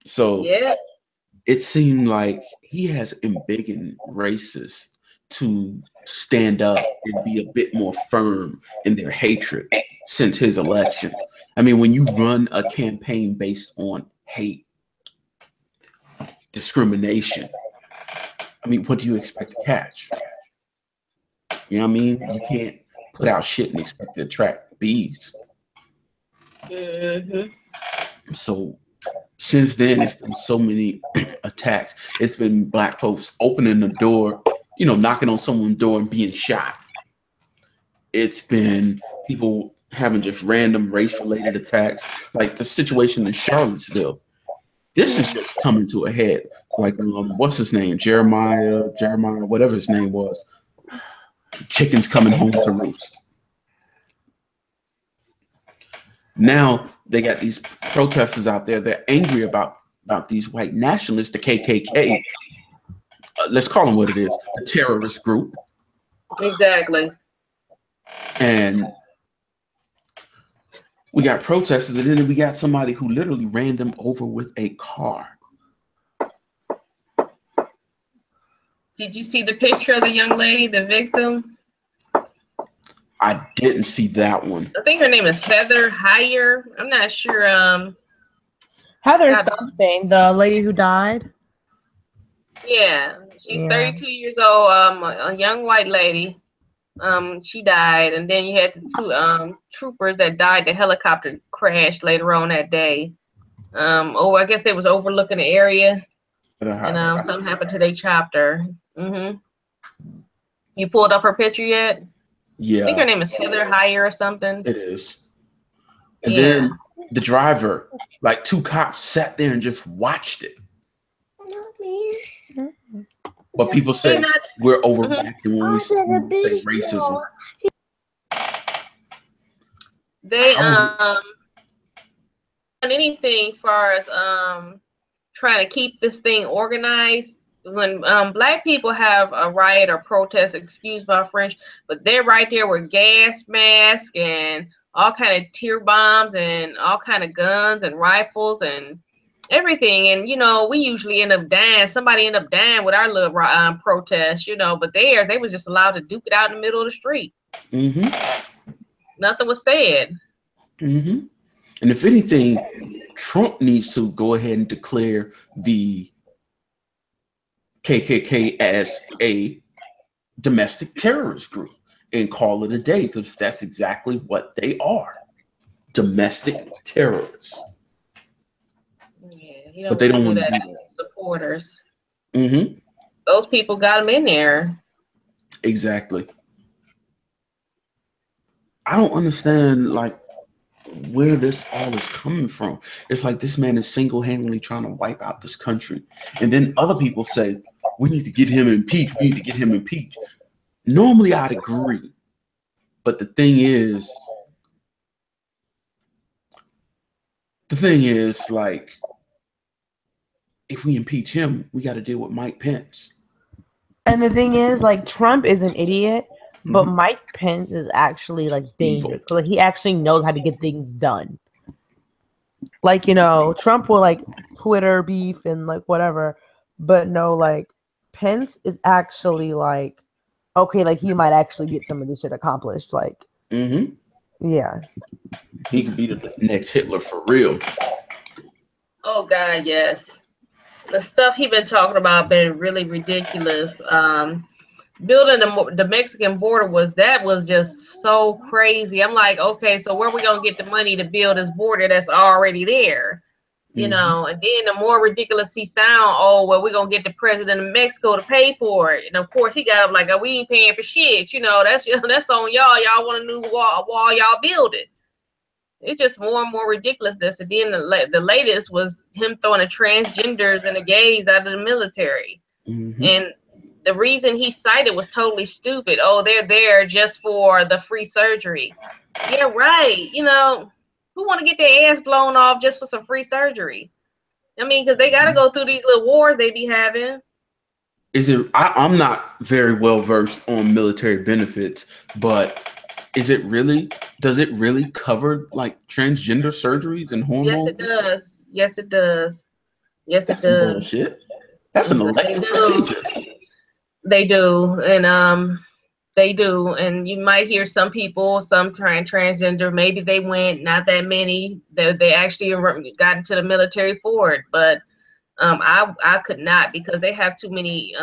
S1: So it seemed like he has embiggened racists to stand up and be a bit more firm in their hatred since his election. I mean, when you run a campaign based on hate, discrimination, I mean, what do you expect to catch? You know what I mean? You can't put out shit and expect to attract bees. So since then, it's been so many attacks. It's been black folks opening the door, knocking on someone's door and being shot. It's been people having just random race-related attacks, like the situation in Charlottesville. This is just coming to a head. Like, what's his name? Jeremiah, whatever his name was. Chickens coming home to roost. Now they got these protesters out there. They're angry about these white nationalists, the KKK. Let's call them what it is, a terrorist group.
S3: Exactly.
S1: And we got protesters, and then we got somebody who literally ran them over with a car.
S3: Did you see the picture of the young lady, the victim?
S1: I didn't see that one.
S3: I think her name is Heather Heyer. I'm not sure.
S2: Heather something, the lady who died.
S3: Yeah, she's 32 years old. A young white lady. She died, and then you had the two troopers that died. The helicopter crashed later on that day. I guess it was overlooking the area, and something happened to their chopper. You pulled up her picture yet? I think her
S1: Yeah,
S3: name is Heather Heyer or something.
S1: it is. And
S3: Yeah.
S1: then the driver, like 2 cops sat there and just watched it. But people say we're overreacting when we say racism.
S3: They
S1: How-
S3: anything far as trying to keep this thing organized. When black people have a riot or protest, excuse my French, but they're right there with gas masks and all kind of tear bombs and all kind of guns and rifles and everything. And we usually end up dying. Somebody end up dying with our little protest, but theirs, they was just allowed to duke it out in the middle of the street. Nothing was said.
S1: And if anything, Trump needs to go ahead and declare the KKK as a domestic terrorist group and call it a day, because that's exactly what they are. Domestic terrorists.
S3: Yeah, he don't
S1: But they
S3: want
S1: don't
S3: to do
S1: want
S3: that.
S1: to do
S3: That's supporters.
S1: that.
S3: Those people got them in there.
S1: Exactly. I don't understand, like, where this all is coming from. It's like this man is single-handedly trying to wipe out this country. And then other people say, we need to get him impeached. We need to get him impeached. Normally, I'd agree. But the thing is, like, if we impeach him, we got to deal with Mike Pence.
S2: And the thing is, like, Trump is an idiot, but Mike Pence is actually, like, dangerous. Because, like, he actually knows how to get things done. Like, Trump will, like, Twitter beef and, like, whatever. But no, like, Pence is actually, like, okay, like, he might actually get some of this shit accomplished. Like, yeah.
S1: He could be the next Hitler for real.
S3: Oh, God, yes. The stuff he been talking about been really ridiculous. Building the Mexican border was just so crazy. I'm like, okay, so where we gonna get the money to build this border that's already there? And then the more ridiculous he sound, oh, well, we're gonna get the president of Mexico to pay for it. And of course he got like, oh, we ain't paying for shit, that's on y'all. Y'all want a new wall, y'all build it. It's just more and more ridiculousness. And then the latest was him throwing the transgenders and the gays out of the military. And the reason he cited was totally stupid. Oh, they're there just for the free surgery. Yeah, right. Who want to get their ass blown off just for some free surgery? I mean, because they got to go through these little wars they be having.
S1: I'm not very well versed on military benefits, but does it really cover like transgender surgeries and hormones?
S3: Yes, it does. Yes, it does. Yes,
S1: That's
S3: it does.
S1: some bullshit. That's an elective procedure.
S3: They do, and they do, and you might hear some people, some transgender, maybe they went, not that many, they actually got into the military for it, but I could not, because they have too many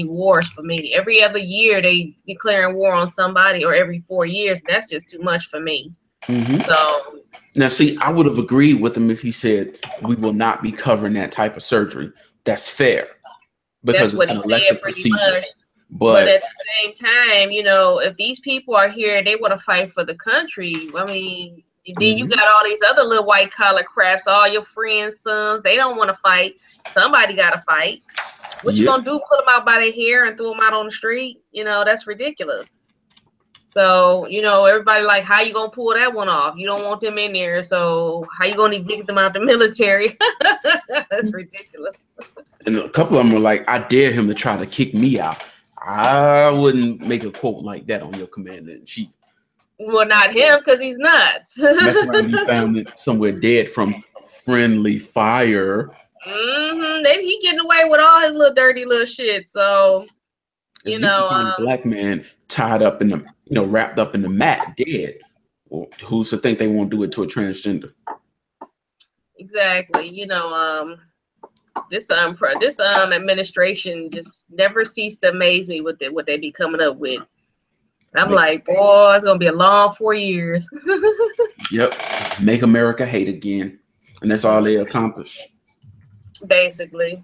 S3: wars for me. Every other year they declaring war on somebody, or every 4 years. That's just too much for me. So
S1: now, see, I would have agreed with him if he said we will not be covering that type of surgery. That's fair, because it's an elective procedure.
S3: But at the same time, if these people are here, they want to fight for the country. I mean, then you got all these other little white collar craps, all your friends' sons. They don't want to fight. Somebody got to fight. What you gonna do? Pull them out by their hair and throw them out on the street? That's ridiculous. So, everybody like, how you gonna pull that one off? You don't want them in there, so how you gonna evict them out the military? That's ridiculous.
S1: And a couple of them were like, I dare him to try to kick me out. I wouldn't make a quote like that on your commander-in-chief.
S3: Well, not him, because he's nuts.
S1: Mess around, you found it somewhere dead from friendly fire.
S3: He getting away with all his little dirty little shit. So,
S1: you find a black man tied up in the, wrapped up in the mat, dead. Well, who's to think they won't do it to a transgender?
S3: Exactly. This administration just never ceased to amaze me with what they be coming up with. I'm like, boy, it's gonna be a long 4 years.
S1: Yep, make America hate again, and that's all they accomplish.
S3: Basically.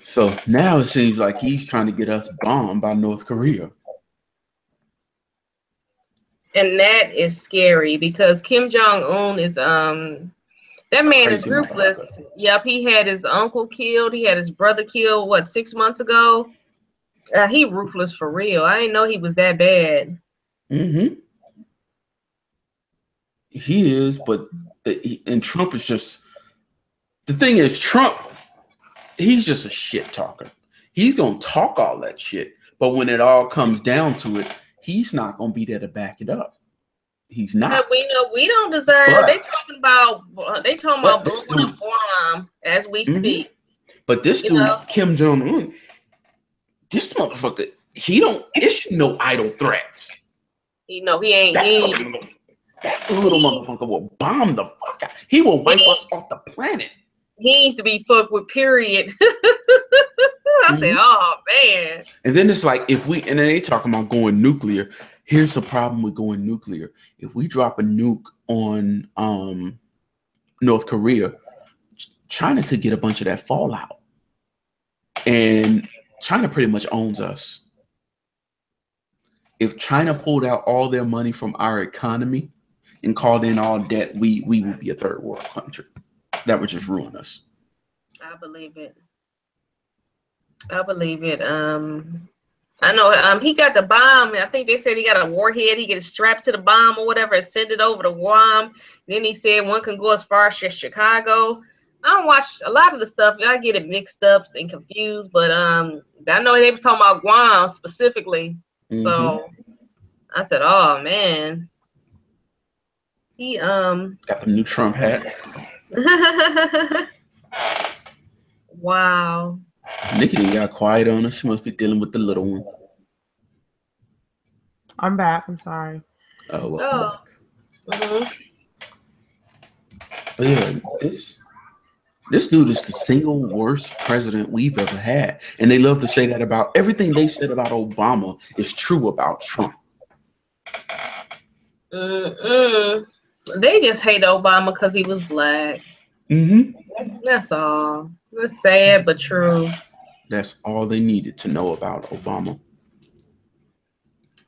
S1: So now it seems like he's trying to get us bombed by North Korea.
S3: And that is scary because Kim Jong-un is that man is
S1: Crazy
S3: ruthless.
S1: motherfucker.
S3: Yep, he had his uncle killed. He had his brother killed, what, 6 months ago? He ruthless for real. I didn't know he was that bad.
S1: Mm-hmm. He is, but and Trump is just, the thing is, Trump, he's just a shit talker. He's going to talk all that shit, but when it all comes down to it, he's not going to be there to back it up. He's not.
S3: We know we don't deserve.
S1: But,
S3: they talking about blowing up Guam as we speak.
S1: But this dude, Kim Jong-un, this motherfucker, he don't issue no idle threats.
S3: He ain't.
S1: That little motherfucker will bomb the fuck out. He will wipe us off the planet.
S3: He needs to be fucked with, period. I say, oh man.
S1: And then it's like, and then they talking about going nuclear. Here's the problem with going nuclear. If we drop a nuke on North Korea, China could get a bunch of that fallout. And China pretty much owns us. If China pulled out all their money from our economy and called in all debt, we would be a third world country. That would just ruin us.
S3: I believe it. I know he got the bomb. I think they said he got a warhead. He gets strapped to the bomb or whatever and send it over to Guam. Then he said one can go as far as Chicago. I don't watch a lot of the stuff. I get it mixed up and confused, but I know they was talking about Guam specifically. Mm-hmm. So I said, "Oh man, he
S1: got the new Trump hats."
S3: Wow.
S1: Nikki got quiet on her. She must be dealing with the little one.
S2: I'm back. I'm sorry.
S1: Oh. Well. Mm-hmm. But yeah, this dude is the single worst president we've ever had. And they love to say that about everything they said about Obama is true about Trump.
S3: They just hate Obama because he was black.
S1: Mm-hmm.
S3: That's all. That's sad but true.
S1: That's all they needed to know about Obama.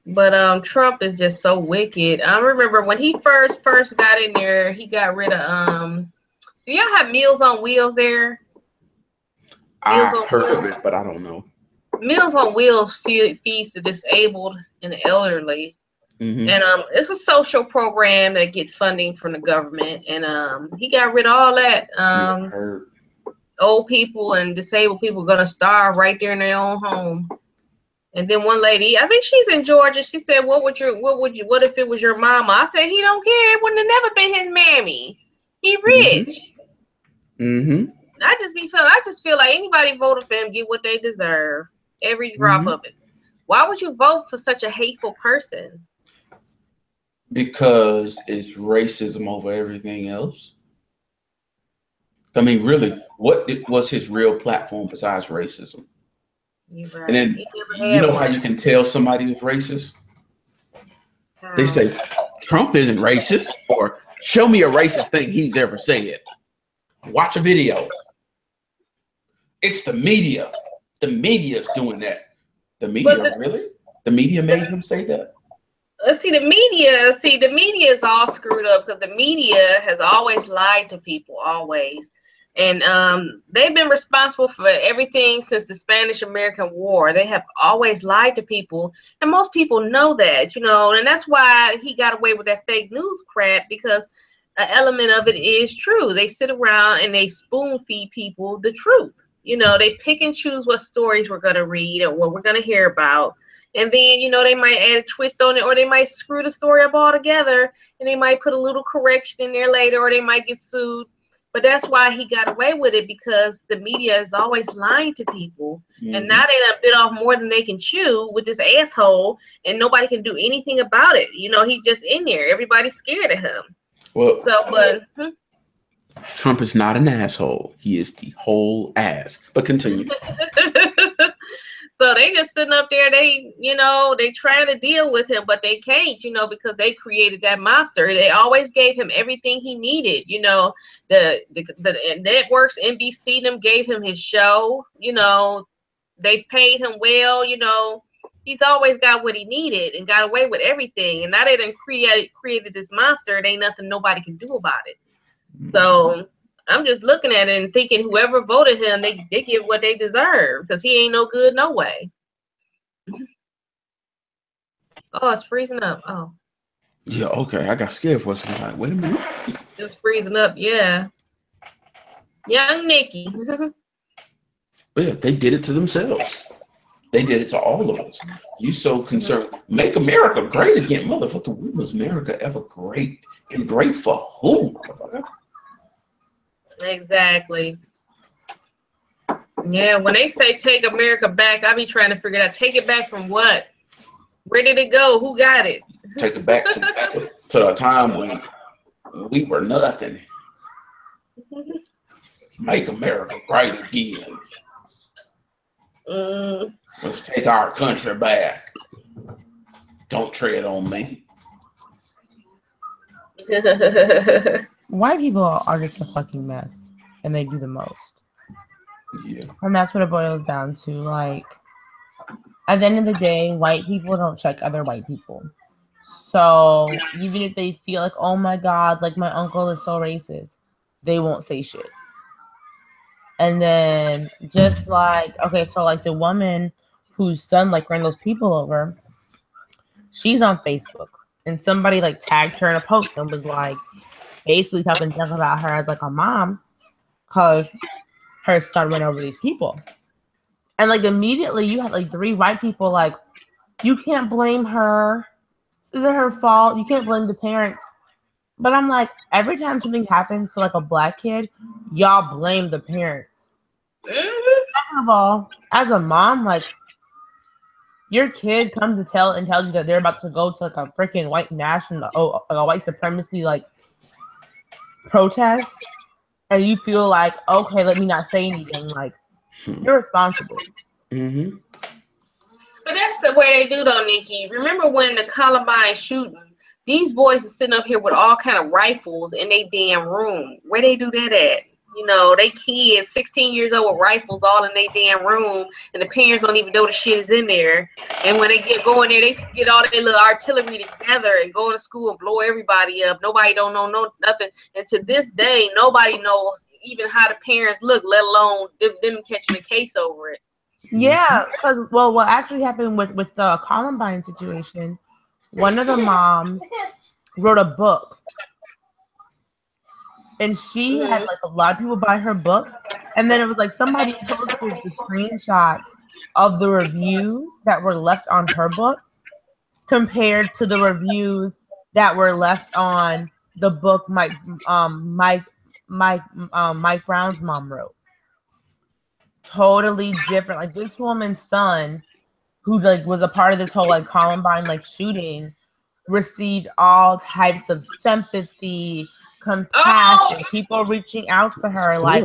S3: But Trump is just so wicked. I remember when he first got in there, he got rid of do y'all have Meals on Wheels there?
S1: I've heard of it, but I don't know.
S3: Meals on Wheels feeds the disabled and the elderly. Mm-hmm. And it's a social program that gets funding from the government. And he got rid of all that. Old people and disabled people are gonna starve right there in their own home. And then one lady, I think she's in Georgia, she said, what if it was your mama? I said, he don't care. It wouldn't have never been his mammy. He rich.
S1: Mm-hmm.
S3: I just feel like anybody voted for him get what they deserve. Every drop of it. Why would you vote for such a hateful person?
S1: Because it's racism over everything else. I mean, really, what was his real platform besides racism? Right. And then you know how you can tell somebody is racist? They say, Trump isn't racist, or show me a racist thing he's ever said. Watch a video. It's the media. The media is doing that. The media, really? The media made him say that?
S3: The media is all screwed up because the media has always lied to people, always. And they've been responsible for everything since the Spanish-American War. They have always lied to people, and most people know that, and that's why he got away with that fake news crap, because an element of it is true. They sit around and they spoon feed people the truth. They pick and choose what stories we're going to read or what we're going to hear about. And then, they might add a twist on it, or they might screw the story up altogether, and they might put a little correction in there later, or they might get sued. But that's why he got away with it, because the media is always lying to people. Mm-hmm. And now they done bit off more than they can chew with this asshole, and nobody can do anything about it. He's just in there. Everybody's scared of him.
S1: Well, Trump is not an asshole. He is the whole ass. But continue.
S3: So they just sitting up there, they trying to deal with him, but they can't, because they created that monster. They always gave him everything he needed. The networks, NBC, them gave him his show. They paid him well. He's always got what he needed and got away with everything. And now they done created this monster. It ain't nothing nobody can do about it. So I'm just looking at it and thinking whoever voted him, they get what they deserve, because he ain't no good no way. Oh, it's freezing up. Oh.
S1: Yeah, okay. I got scared for a second. Like, wait a minute.
S3: It's freezing up, yeah. Young Nikki.
S1: But yeah, they did it to themselves. They did it to all of us. You so concerned. Make America great again. Motherfucker, when was America ever great? And great for who, motherfucker?
S3: Exactly. Yeah, when they say take America back, I be trying to figure out, take it back from what? Where did it go? Who got it?
S1: Take it back to a time when we were nothing. Make America great again. Let's take our country back. Don't tread on me.
S2: White people are just a fucking mess, and they do the most.
S1: Yeah.
S2: And that's what it boils down to. Like, at the end of the day, white people don't check other white people. So even if they feel like, oh my God, like my uncle is so racist, they won't say shit. And then just like, okay, so like the woman whose son like ran those people over, she's on Facebook, and somebody like tagged her in a post and was like basically talking stuff about her as like a mom because her son went over these people. And like immediately you had like 3 white people like, you can't blame her. Is it her fault? You can't blame the parents. But I'm like, every time something happens to like a black kid, y'all blame the parents. Second of all, as a mom, like your kid comes to tells you that they're about to go to like a freaking white national, a white supremacy like protest, and you feel like, okay, let me not say anything. Like you're responsible.
S1: Mm-hmm.
S3: But that's the way they do though, Nikki. Remember when the Columbine shooting, these boys are sitting up here with all kind of rifles in their damn room. Where they do that at? They kids, 16 years old with rifles all in their damn room, and the parents don't even know the shit is in there. And when they get going there, they get all their little artillery together and go to school and blow everybody up. Nobody don't know nothing. And to this day, nobody knows even how the parents look, let alone them catching a case over it.
S2: Yeah, because what actually happened with the Columbine situation, one of the moms wrote a book. And she had like a lot of people buy her book. And then it was like somebody posted the screenshots of the reviews that were left on her book compared to the reviews that were left on the book Mike Brown's mom wrote. Totally different. Like this woman's son, who like was a part of this whole like Columbine like shooting, received all types of sympathy, compassion, people reaching out to her like,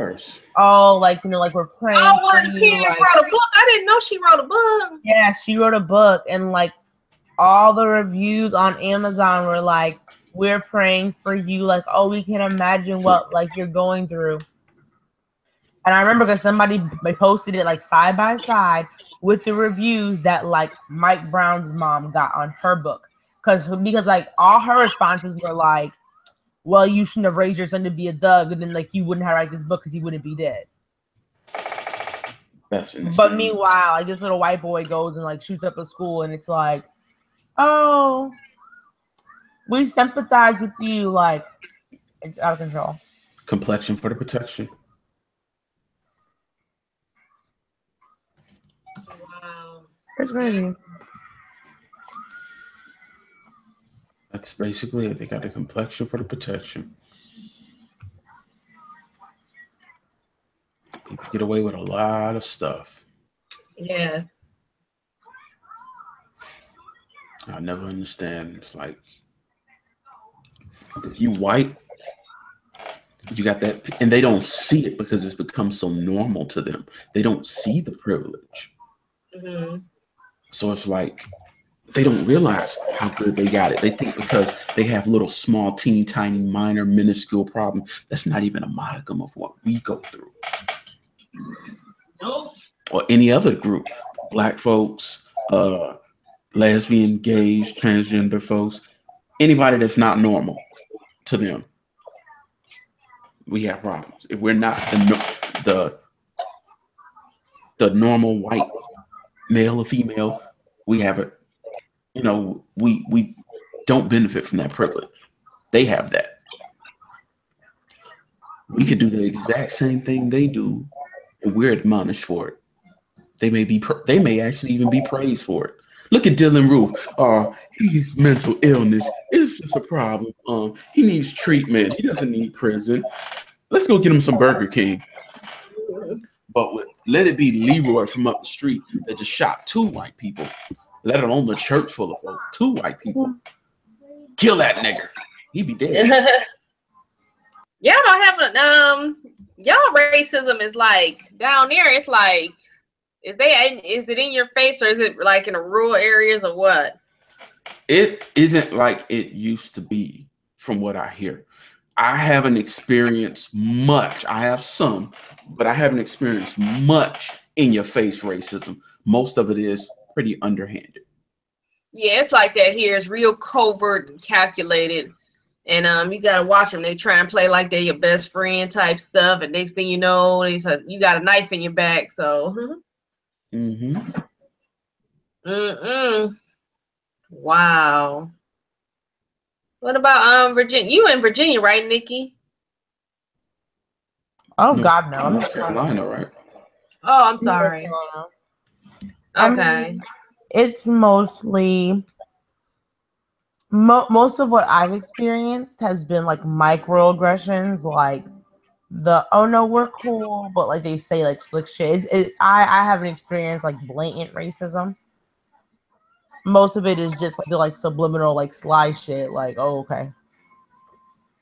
S2: oh, like, like we're praying for you.
S3: Like, wrote a book. I didn't know she wrote a book.
S2: Yeah, she wrote a book, and like all the reviews on Amazon were like, we're praying for you. Like, oh, we can imagine what like you're going through. And I remember because somebody posted it like side by side with the reviews that like Mike Brown's mom got on her book. Because like all her responses were like, well, you shouldn't have raised your son to be a thug, and then like you wouldn't have write this book because he wouldn't be dead.
S1: That's insane.
S2: But meanwhile, like this little white boy goes and like shoots up a school, and it's like, oh, we sympathize with you. Like it's out of control.
S1: Complexion for the protection.
S3: Wow.
S2: It's crazy.
S1: That's basically it. They got the complexion for the protection. People get away with a lot of stuff.
S3: Yeah.
S1: I never understand. It's like, if you white, you got that, and they don't see it because it's become so normal to them. They don't see the privilege.
S3: Mm-hmm.
S1: So it's like they don't realize how good they got it. They think because they have little small, teeny, tiny, minor, minuscule problems, that's not even a modicum of what we go through.
S3: Nope.
S1: Or any other group, Black folks, lesbian, gays, transgender folks, anybody that's not normal to them, we have problems. If we're not the normal white male or female, we have it. You know, we don't benefit from that privilege. They have that. We could do the exact same thing they do, and we're admonished for it. They may actually even be praised for it. Look at Dylan Roof. He's mental illness. It's just a problem. He needs treatment. He doesn't need prison. Let's go get him some Burger King. But let it be Leroy from up the street that just shot 2 white people, let alone the church full of folks. 2 white people. Kill that nigger. He be dead.
S3: Y'all don't have a y'all racism is like down there. It's like is it in your face or is it like in the rural areas or what?
S1: It isn't like it used to be, from what I hear. I haven't experienced much. I have some, but I haven't experienced much in your face racism. Most of it is pretty underhanded.
S3: Yeah, it's like that here. It's real covert and calculated. And you gotta watch them. They try and play like they're your best friend type stuff, and next thing you know, they said you got a knife in your back. So, wow. What about Virginia? You in Virginia, right, Nikki?
S2: Oh
S1: No,
S2: God, no.
S1: North Carolina, right?
S3: Oh, I'm sorry.
S2: I
S3: Okay.
S2: mean, it's mostly most of what I've experienced has been like microaggressions, like the oh no we're cool, but like they say like slick shit. I haven't experienced like blatant racism. Most of it is just like subliminal, like sly shit, like oh okay,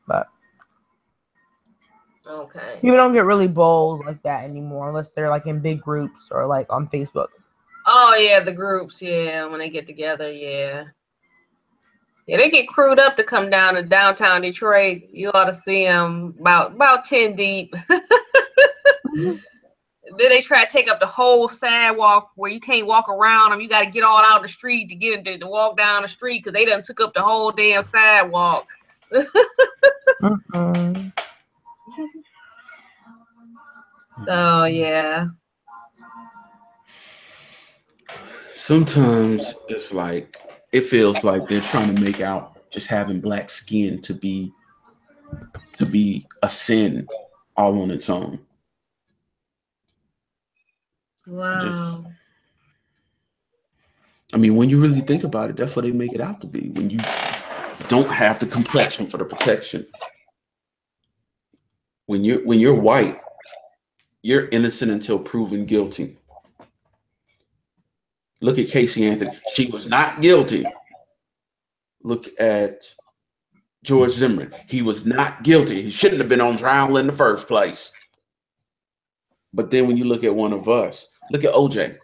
S2: but
S3: Okay.
S2: people don't get really bold like that anymore unless they're like in big groups or like on Facebook.
S3: Oh yeah, the groups. Yeah, when they get together. Yeah. Yeah, they get crewed up to come down to downtown Detroit. You ought to see them about 10 deep. Then they try to take up the whole sidewalk where you can't walk around them. You got to get all out the street to get to walk down the street because they done took up the whole damn sidewalk. So yeah.
S1: Sometimes it's like it feels like they're trying to make out just having black skin to be a sin all on its own.
S3: Wow.
S1: I mean, when you really think about it, that's what they make it out to be. When you don't have the complexion for the protection. When you're white, you're innocent until proven guilty. Look at Casey Anthony. She was not guilty. Look at George Zimmerman. He was not guilty. He shouldn't have been on trial in the first place. But then when you look at one of us, look at OJ.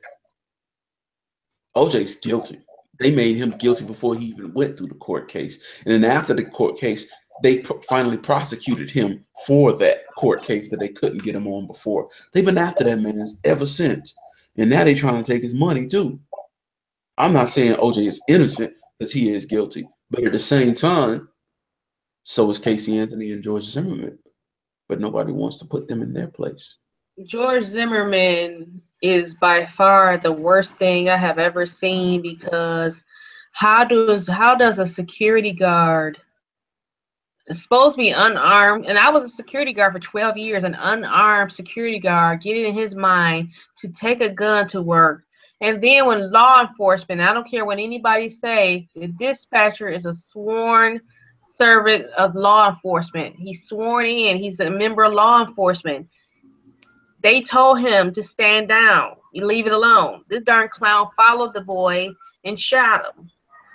S1: OJ's guilty. They made him guilty before he even went through the court case. And then after the court case, they finally prosecuted him for that court case that they couldn't get him on before. They've been after that man ever since. And now they're trying to take his money too. I'm not saying OJ is innocent because he is guilty. But at the same time, so is Casey Anthony and George Zimmerman. But nobody wants to put them in their place.
S3: George Zimmerman is by far the worst thing I have ever seen because how does a security guard supposed to be unarmed, and I was a security guard for 12 years, an unarmed security guard, get it in his mind to take a gun to work. And then when law enforcement, I don't care what anybody say, the dispatcher is a sworn servant of law enforcement. He's sworn in. He's a member of law enforcement. They told him to stand down. You leave it alone. This darn clown followed the boy and shot him.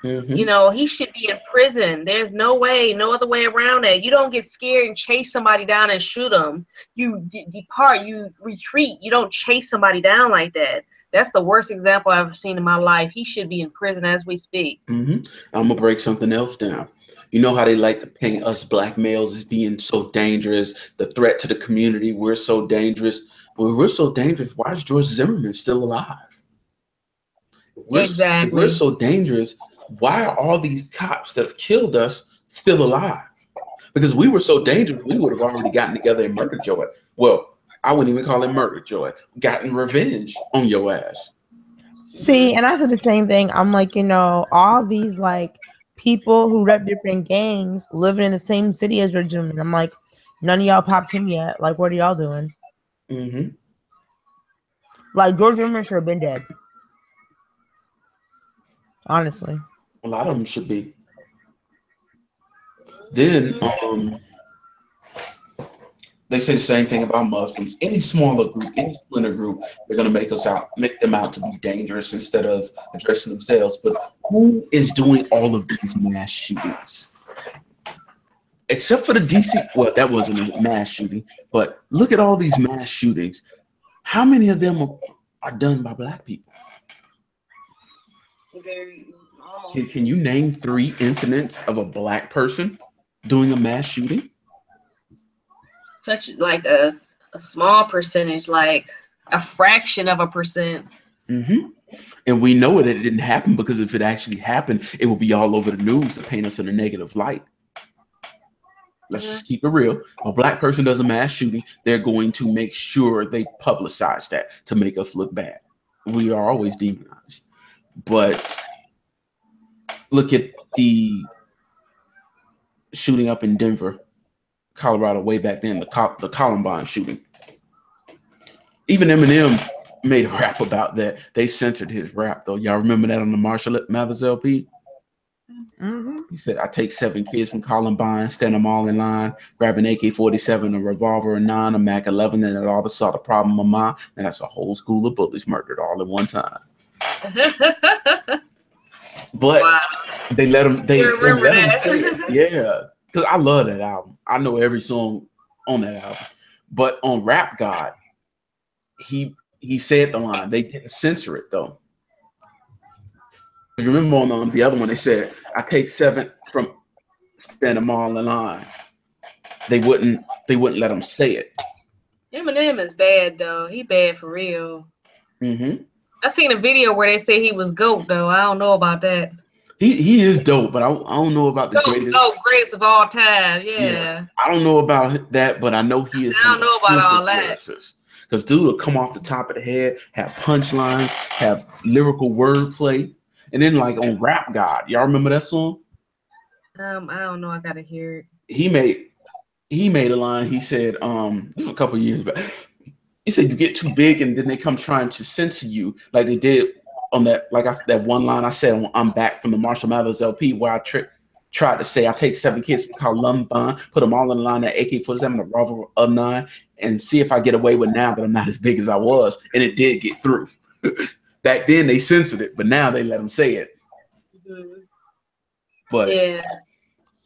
S1: Mm-hmm.
S3: You know, he should be in prison. There's no other way around that. You don't get scared and chase somebody down and shoot them. You depart, you retreat. You don't chase somebody down like that. That's the worst example I've ever seen in my life. He should be in prison as we speak.
S1: I'm gonna break something else down. You know how they like to paint us black males as being so dangerous, the threat to the community. We're so dangerous. Well, we're so dangerous. Why is George Zimmerman still alive? If we're
S3: Exactly.
S1: so dangerous, why are all these cops that have killed us still alive? Because we were so dangerous, we would have already gotten together and murdered Joy. Well, I wouldn't even call it murder, Joy. Gotten revenge on your ass.
S2: See, and I said the same thing. I'm like, all these like people who rep different gangs living in the same city as your gentleman. I'm like, none of y'all popped him yet. Like, what are y'all doing? Like, George Zimmerman should have been dead. Honestly.
S1: A lot of them should be. Then they say the same thing about Muslims. Any smaller group, any splinter group, they're going to make them out to be dangerous instead of addressing themselves. But who is doing all of these mass shootings? Except for the DC, well, that wasn't a mass shooting, but look at all these mass shootings. How many of them are done by black people? Can you name 3 incidents of a black person doing a mass shooting?
S3: Such like a small percentage, like a fraction of a percent.
S1: And we know it didn't happen because if it actually happened, it will be all over the news to paint us in a negative light. Let's just keep it real. A black person does a mass shooting, they're going to make sure they publicize that to make us look bad. We are always demonized. But look at the shooting up in Denver, Colorado, way back then, the Columbine shooting. Even Eminem made a rap about that. They censored his rap, though. Y'all remember that on the Marshall Mathers LP? He said, I take 7 kids from Columbine, stand them all in line, grab an AK-47, a revolver, a 9, a Mac 11, and it all to solve the problem of mine. And that's a whole school of bullies murdered all at one time. But wow. they let him say it. Yeah. Because I love that album. I know every song on that album. But on Rap God, he said the line. They didn't censor it, though. You remember on the other one, they said, I take 7 from stand them all in line. They wouldn't let him say it.
S3: Eminem is bad, though. He bad for real. I seen a video where they say he was GOAT, though. I don't know about that.
S1: He is dope, but I don't know about the
S3: greatest of all time. Yeah.
S1: I don't know about that, but I know he is.
S3: I don't know about all that.
S1: Because dude will come off the top of the head, have punchlines, have lyrical wordplay. And then like on Rap God, y'all remember that song?
S3: I don't know. I gotta hear it.
S1: He made a line. He said, this was a couple of years back. He said, you get too big and then they come trying to censor you like they did on that, that one line I said on I'm Back from the Marshall Mathers LP where I tried to say I take 7 kids from Columbine, put them all in line, that AK-47, a revolver, a 9, and see if I get away with now that I'm not as big as I was. And it did get through. Back then they censored it, but now they let them say it. But yeah.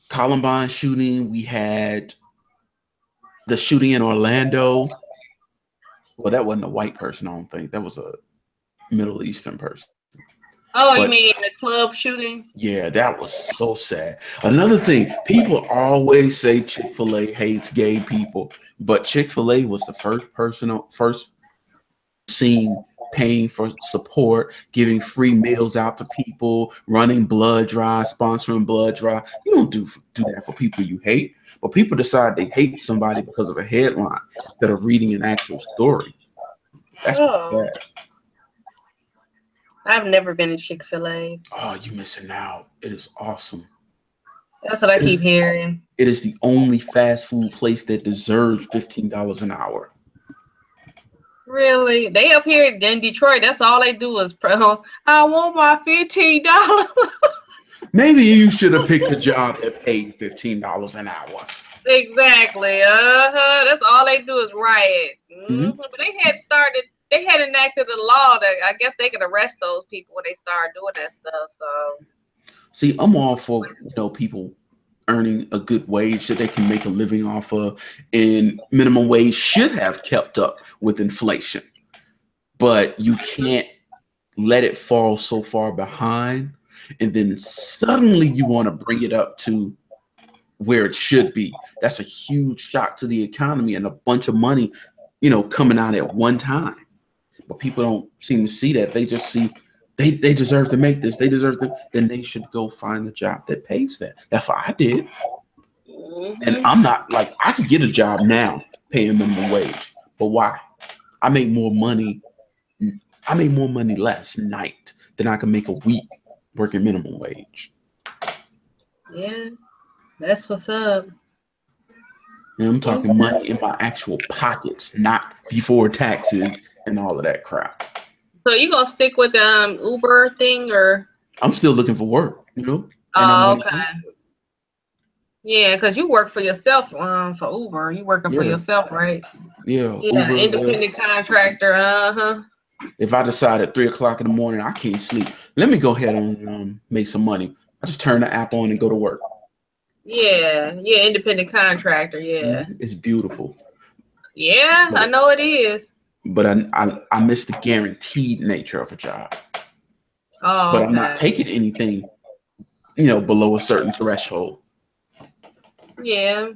S1: Columbine shooting, we had the shooting in Orlando. Well, that wasn't a white person, I don't think. That was a Middle Eastern person.
S3: Oh, you mean the club shooting?
S1: Yeah, that was so sad. Another thing, people always say Chick-fil-A hates gay people, but Chick-fil-A was the first seen paying for support, giving free meals out to people, running blood drive, sponsoring blood drive. You don't do that for people you hate. But people decide they hate somebody because of a headline instead of reading an actual story. That's bad.
S3: I've never been to Chick-fil-A.
S1: Oh, you're missing out. It is awesome.
S3: That's what I keep hearing.
S1: It is the only fast food place that deserves $15 an hour.
S3: Really? They up here in Detroit, that's all they do is, I want my $15.
S1: Maybe you should have picked a job that paid $15 an hour.
S3: Exactly. That's all they do is riot. But they had enacted a law that I guess they could arrest those people when they start doing that stuff. So,
S1: see, I'm all for people earning a good wage that they can make a living off of, and minimum wage should have kept up with inflation. But you can't let it fall so far behind, and then suddenly you want to bring it up to where it should be. That's a huge shock to the economy and a bunch of money, coming out at one time. But people don't seem to see that. They just see they deserve to make this. They deserve to. Then they should go find a job that pays that. That's what I did. And I'm not like, I could get a job now paying minimum wage, but why? I make more money. I make more money last night than I can make a week working minimum wage.
S3: Yeah, that's what's up.
S1: And I'm talking money in my actual pockets, not before taxes and all of that crap.
S3: So you gonna stick with the Uber thing, or?
S1: I'm still looking for work, And
S3: Oh, okay. Yeah, because you work for yourself for Uber. You working for yourself, right?
S1: Yeah.
S3: Yeah,
S1: Uber,
S3: independent contractor.
S1: If I decide at 3 o'clock in the morning I can't sleep, let me go ahead and make some money. I just turn the app on and go to work.
S3: Yeah, independent contractor. Yeah,
S1: it's beautiful.
S3: Yeah, I know it is.
S1: But I miss the guaranteed nature of a job.
S3: Oh,
S1: but I'm not taking anything, below a certain threshold.
S3: Yeah.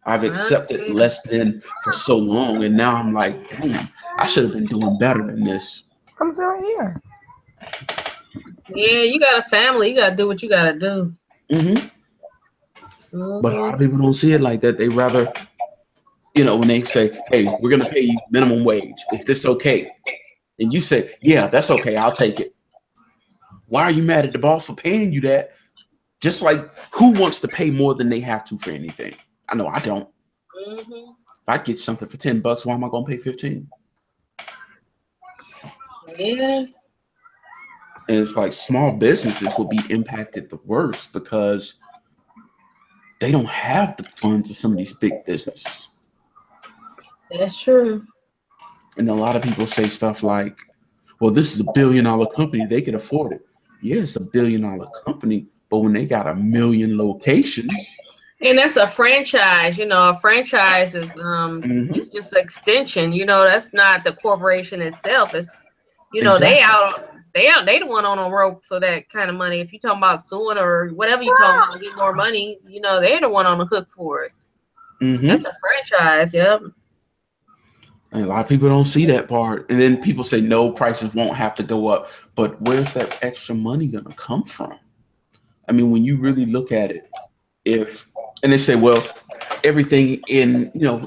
S1: I've accepted less than for so long, and now I'm like, damn, I should have been doing better than this.
S2: I'm still here.
S3: Yeah, you got a family. You got to do what you got to do.
S1: But a lot of people don't see it like that. They rather, when they say, hey, we're going to pay you minimum wage. Is this okay? And you say, yeah, that's okay. I'll take it. Why are you mad at the boss for paying you that? Just like, who wants to pay more than they have to for anything? I know I don't. If I get something for $10, why am I going to pay 15?
S3: Yeah.
S1: And it's like small businesses will be impacted the worst because they don't have the funds of some of these big businesses.
S3: That's true.
S1: And a lot of people say stuff like, well, this is a $1 billion company. They can afford it. Yeah, it's a $1 billion company, but when they got 1 million locations.
S3: And that's a franchise, a franchise is it's just an extension, that's not the corporation itself. It's,
S1: Exactly.
S3: they the one on the rope for that kind of money. If you're talking about suing or whatever you're talking about, get more money, they're the one on the hook for it. That's a franchise, yep.
S1: And a lot of people don't see that part. And then people say, no, prices won't have to go up. But where's that extra money going to come from? I mean, when you really look at it, and they say, well, everything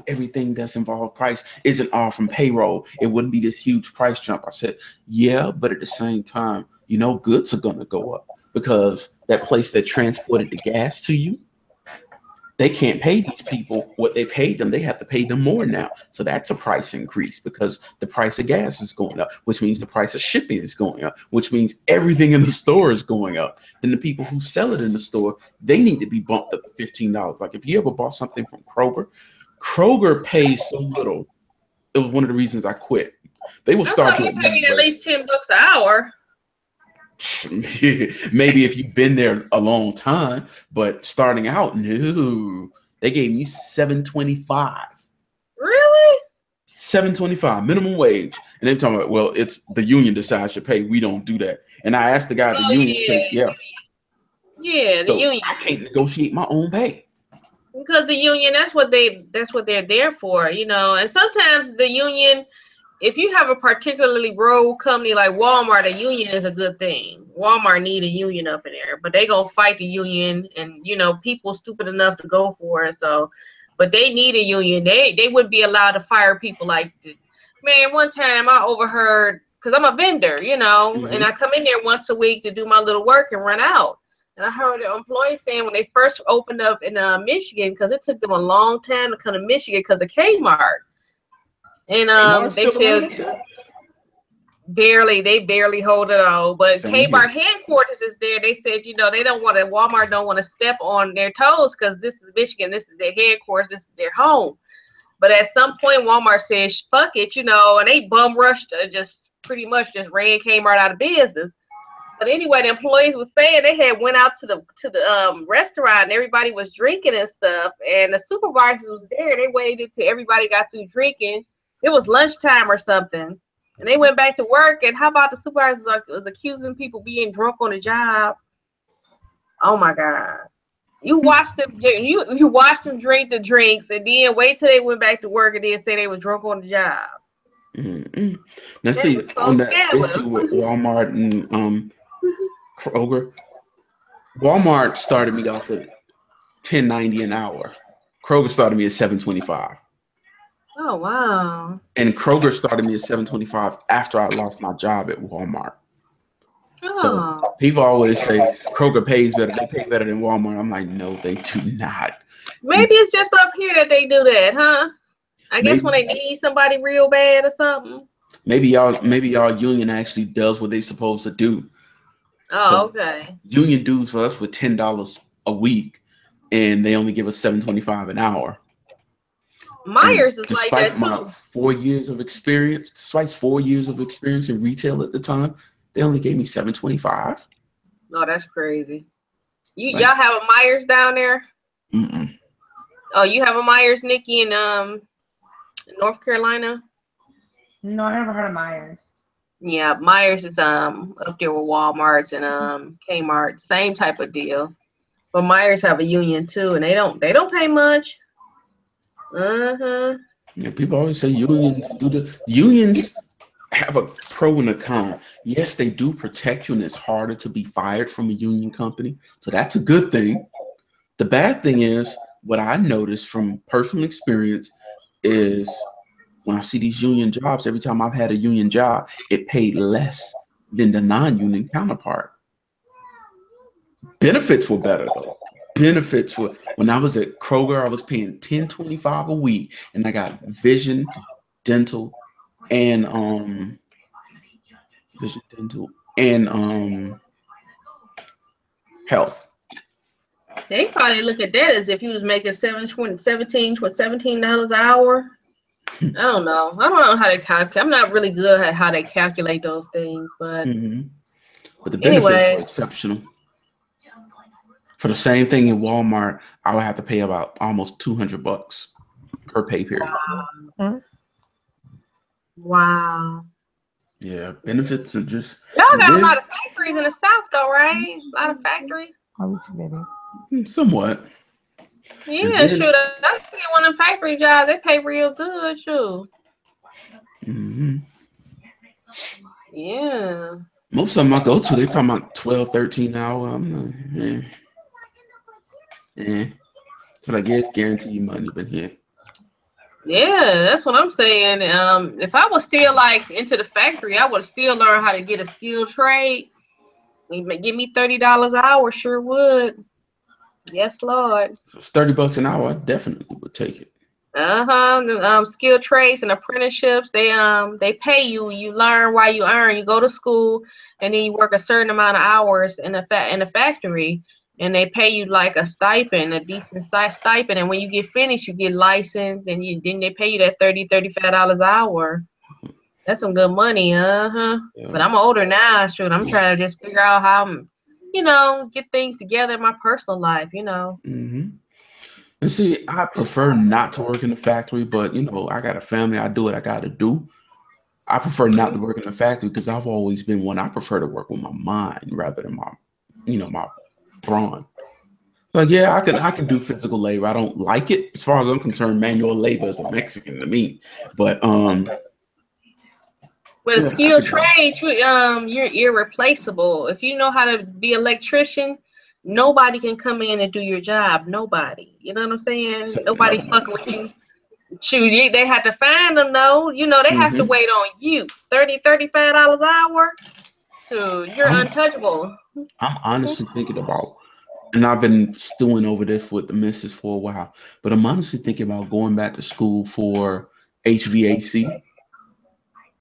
S1: everything that's involved price isn't all from payroll. It wouldn't be this huge price jump. I said, yeah, but at the same time, goods are going to go up because that place that transported the gas to you, they can't pay these people what they paid them. They have to pay them more now. So that's a price increase because the price of gas is going up, which means the price of shipping is going up, which means everything in the store is going up. Then the people who sell it in the store, they need to be bumped up to $15. Like if you ever bought something from Kroger pays so little. It was one of the reasons I quit. They will start
S3: you paying at least $10 an hour.
S1: Maybe if you've been there a long time, but starting out, no, they gave me $7.25.
S3: Really?
S1: $7.25 minimum wage, and they're talking about, well, it's the union decides to pay. We don't do that. And I asked the guy at the union, said,
S3: yeah,
S1: so
S3: the union.
S1: I can't negotiate my own pay
S3: because the union, that's what they're there for, And sometimes the union, if you have a particularly rogue company like Walmart, a union is a good thing. Walmart need a union up in there, but they gonna fight the union, and people stupid enough to go for it. So, but they need a union. They wouldn't be allowed to fire people like this. Man, one time I overheard, because I'm a vendor, and I come in there once a week to do my little work and run out. And I heard an employee saying when they first opened up in Michigan, because it took them a long time to come to Michigan because of Kmart. And they said they barely hold it all. But Kmart headquarters is there. They said, they don't want to, Walmart don't want to step on their toes because this is Michigan, this is their headquarters, this is their home. But at some point, Walmart said, fuck it, and they bum rushed, just pretty much just ran Kmart out of business. But anyway, the employees were saying they had went out to the restaurant and everybody was drinking and stuff, and the supervisors was there. They waited till everybody got through drinking. It was lunchtime or something. And they went back to work. And how about the supervisor was accusing people being drunk on the job? Oh my God. You watched them. You watched them drink the drinks, and then wait till they went back to work, and then say they were drunk on the job.
S1: Mm-mm. Now,
S3: That
S1: see,
S3: was so
S1: on that
S3: scandalous.
S1: issue with Walmart and Kroger, Walmart started me off at $10.90 an hour. Kroger started me at $7.25.
S3: Oh wow.
S1: And Kroger started me at $7.25 after I lost my job at Walmart. So
S3: Oh.
S1: people always say Kroger pays better. They pay better than Walmart. I'm like, no, they do not.
S3: Maybe it's just up here that they do that, huh? I guess when they
S1: Maybe,
S3: need somebody real bad or something.
S1: maybe y'all union actually does what they supposed to do.
S3: Oh, okay.
S1: Union dues for us with $10 a week, and they only give us $7.25 an hour. And
S3: Myers is like
S1: despite
S3: that
S1: my
S3: too.
S1: 4 years of experience, in retail at the time, they only gave me $7.25.
S3: Oh, that's crazy.
S1: Like,
S3: Y'all have a Myers down there?
S1: mm-mm.
S3: Oh, you have a Myers, Nikki, in North Carolina?
S2: No, I never heard of Myers.
S3: Yeah, Myers is up there with Walmart's and Kmart, same type of deal. But Myers have a union too, and they don't pay much.
S1: Yeah, people always say unions have a pro and a con. Yes, they do protect you, and it's harder to be fired from a union company, so that's a good thing. The bad thing is what I noticed from personal experience is when I see these union jobs, every time I've had a union job, it paid less than the non-union counterpart. Benefits were better though. Benefits were when I was at Kroger, I was paying $10.25 a week, and I got vision, dental, and vision, dental, and health.
S3: They probably look at that as if you was making $17 an hour. I don't know. I don't know how they calculate. I'm not really good at how they calculate those things, but
S1: But the benefits were
S3: anyway.
S1: exceptional. For the same thing in Walmart, I would have to pay about almost $200 per pay period.
S3: Wow.
S1: Yeah, benefits are just
S3: Y'all got a lot of factories in the South, though, right? A lot of factories.
S1: somewhat.
S3: Yeah, sure. That's get one of them factory jobs. They pay real good, sure. Yeah.
S1: Most of them I go to, they talking about 12, 13 an hour. I'm like, but I guess guarantee money, but yeah.
S3: Yeah, that's what I'm saying. If I was still like into the factory, I would still learn how to get a skilled trade. Give me $30 an hour, sure would. Yes, Lord.
S1: If it's $30 an hour, I definitely would take it.
S3: Skilled trades and apprenticeships, they pay you. You learn while you earn. You go to school and then you work a certain amount of hours in the factory, and they pay you like a stipend, a decent stipend. And when you get finished, you get licensed, and then they pay you that $35 an hour. That's some good money, Yeah. But I'm older now, shoot. I'm trying to just figure out how I'm, get things together in my personal life,
S1: And see, I prefer not to work in the factory, but I got a family. I do what I got to do. I prefer not to work in the factory because I've always been one. I prefer to work with my mind rather than my brawn. Like, yeah, I can do physical labor. I don't like it. As far as I'm concerned, manual labor is a Mexican to me. But
S3: with a skilled trade, you're irreplaceable. If you know how to be an electrician, nobody can come in and do your job. Nobody. You know what I'm saying? Nobody fucking with you. Shoot, they have to find them though. They have to wait on you. $35 an hour. Shoot, you're untouchable.
S1: I'm honestly thinking about, and I've been stewing over this with the missus for a while, but I'm honestly thinking about going back to school for HVAC.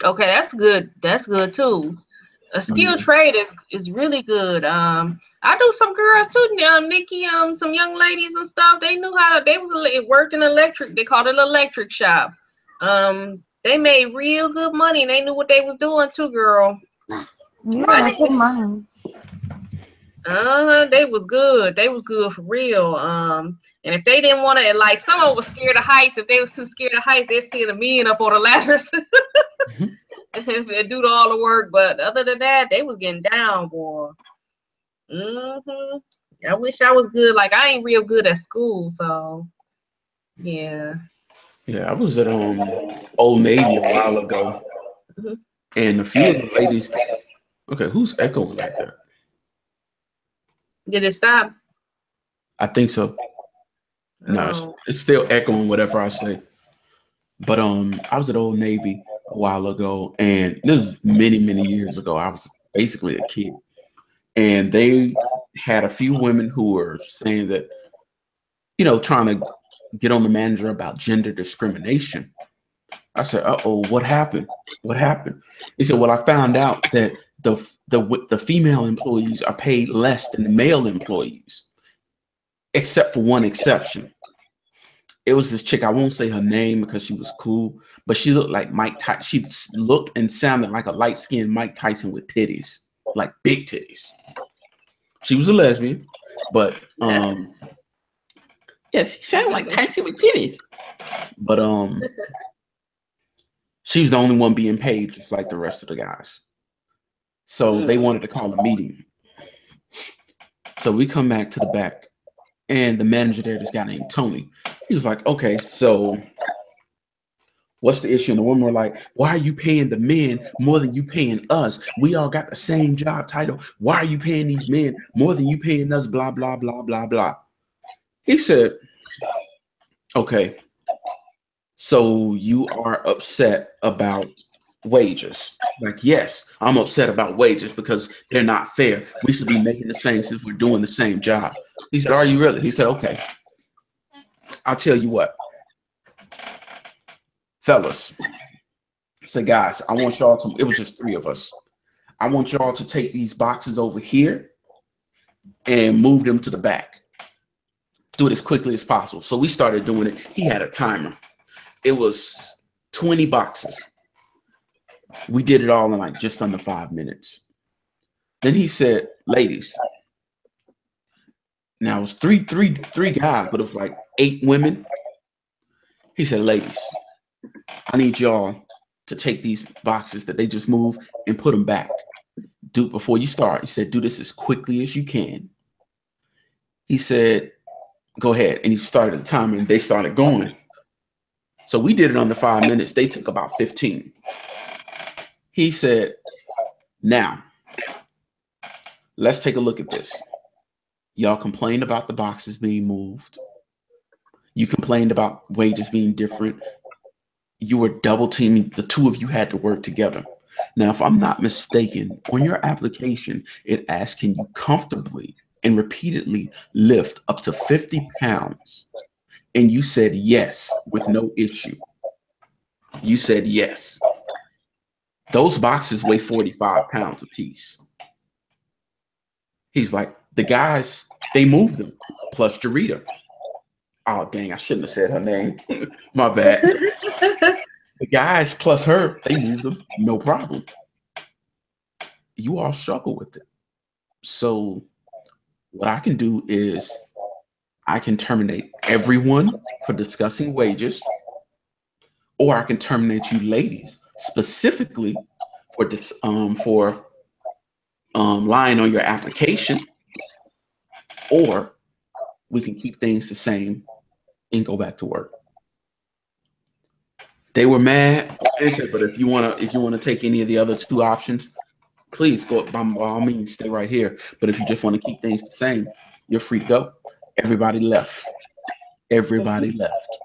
S3: Okay, that's good. That's good too. A skilled trade is really good. I do some girls too, Nikki, some young ladies and stuff. They knew they worked in electric. They called it an electric shop. They made real good money, and they knew what they was doing too, girl.
S2: Yeah, good money.
S3: They was good. They was good for real. And if they didn't want to, like, someone was scared of heights. If they was too scared of heights, they'd see the men up on the ladders. do all the work. But other than that, they was getting down, boy. I wish I was good. Like I ain't real good at school, so yeah.
S1: Yeah, I was at Old Navy a while ago, and a few of the ladies. Okay, who's echoing right there?
S3: Did it stop?
S1: I think so. No, it's still echoing whatever I say. But I was at Old Navy a while ago, and this was many, many years ago. I was basically a kid, and they had a few women who were saying that, trying to get on the manager about gender discrimination. I said, "Uh-oh, what happened? What happened?" He said, "Well, I found out that the female employees are paid less than the male employees, except for one exception. It was this chick. I won't say her name because she was cool, but she looked like Mike Tyson. She looked and sounded like a light-skinned Mike Tyson with titties, like big titties. She was a lesbian, but yes, she sounded like Tyson with titties. But she was the only one being paid, just like the rest of the guys. So they wanted to call a meeting. So we come back to the back, and the manager there, this guy named Tony, he was like, "Okay, so what's the issue?" And the women were like, "Why are you paying the men more than you paying us? We all got the same job title. Why are you paying these men more than you paying us? Blah, blah, blah, blah, blah." He said, "Okay, so you are upset about wages?" Like, "Yes, I'm upset about wages because they're not fair. We should be making the same since we're doing the same job." He said, "Are you really?" He said, "Okay, I'll tell you what. Fellas," I said, "Guys, I want y'all to," it was just three of us. "I want y'all to take these boxes over here and move them to the back. Do it as quickly as possible." So we started doing it. He had a timer. It was 20 boxes. We did it all in like just under 5 minutes. Then he said, "Ladies," now it was three guys, but it was like 8 women. He said, "Ladies, I need y'all to take these boxes that they just moved and put them back. Do before you start." He said, "Do this as quickly as you can." He said, "Go ahead." And he started the timer and they started going. So we did it under 5 minutes. They took about 15. He said, "Now, let's take a look at this. Y'all complained about the boxes being moved. You complained about wages being different. You were double teaming. The two of you had to work together. Now, if I'm not mistaken, on your application, it asks, can you comfortably and repeatedly lift up to 50 pounds? And you said yes with no issue. You said yes. Those boxes weigh 45 pounds apiece." He's like, "The guys, they moved them, plus Jarita." Oh, dang, I shouldn't have said her name. My bad. "The guys plus her, they moved them, no problem. You all struggle with it. So what I can do is I can terminate everyone for discussing wages, or I can terminate you ladies specifically for this lying on your application, or we can keep things the same and go back to work." They were mad. They said, "But if you wanna take any of the other two options, please go by all means, stay right here. But if you just want to keep things the same, you're free to go." Everybody left. Everybody left.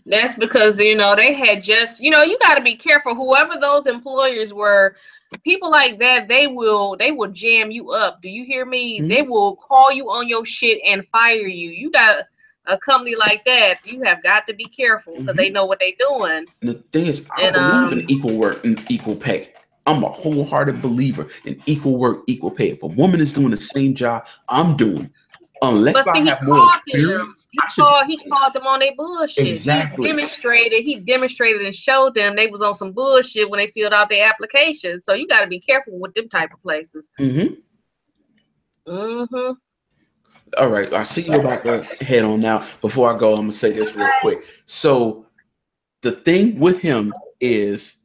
S3: That's because they had just you got to be careful. Whoever those employers were, people like that, they will jam you up. Do you hear me?
S1: Mm-hmm.
S3: They will call you on your shit and fire you. You got a company like that, you have got to be careful because they know what they're doing.
S1: And the thing is, I believe in equal work and equal pay. I'm a wholehearted believer in equal work, equal pay. If a woman is doing the same job I'm doing, unless I have more experience,
S3: he called them on their bullshit.
S1: Exactly.
S3: He demonstrated and showed them they was on some bullshit when they filled out their applications. So you got to be careful with them type of places.
S1: All right, I see you about to head on now. Before I go, I'm gonna say this real quick. So the thing with him is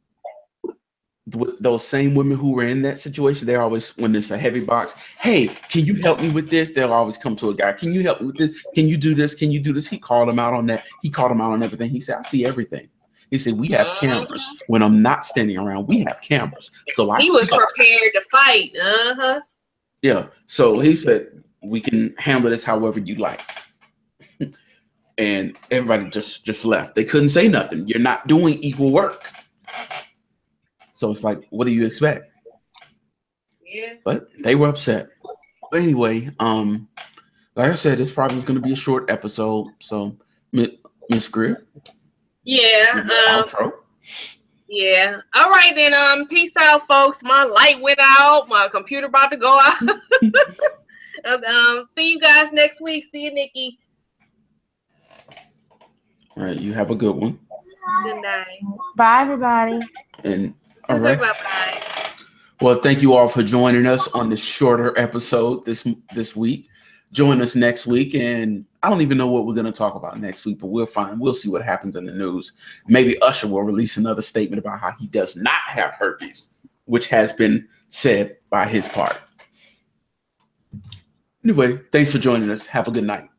S1: those same women who were in that situation, they're always, when it's a heavy box, hey, can you help me with this? They'll always come to a guy. Can you help me with this? Can you do this? Can you do this? He called him out on that. He called him out on everything. He said, I see everything. He said, we have cameras. When I'm not standing around, we have cameras. So
S3: he was prepared to fight.
S1: Yeah. So he said, we can handle this however you like. And everybody just left. They couldn't say nothing. You're not doing equal work. So it's like, what do you expect?
S3: Yeah.
S1: But they were upset. But anyway, like I said, this probably is going to be a short episode. So, Miss Greer.
S3: Yeah.
S1: Outro.
S3: Yeah. All right then. Peace out, folks. My light went out. My computer about to go out. See you guys next week. See you, Nikki.
S1: All right. You have a good one.
S3: Good night.
S2: Bye, everybody.
S1: And all right.
S3: Bye.
S1: Well, thank you all for joining us on this shorter episode this week. Join us next week, and I don't even know what we're going to talk about next week, but we'll find. We'll see what happens in the news. Maybe Usher will release another statement about how he does not have herpes, which has been said by his part. Anyway, thanks for joining us. Have a good night.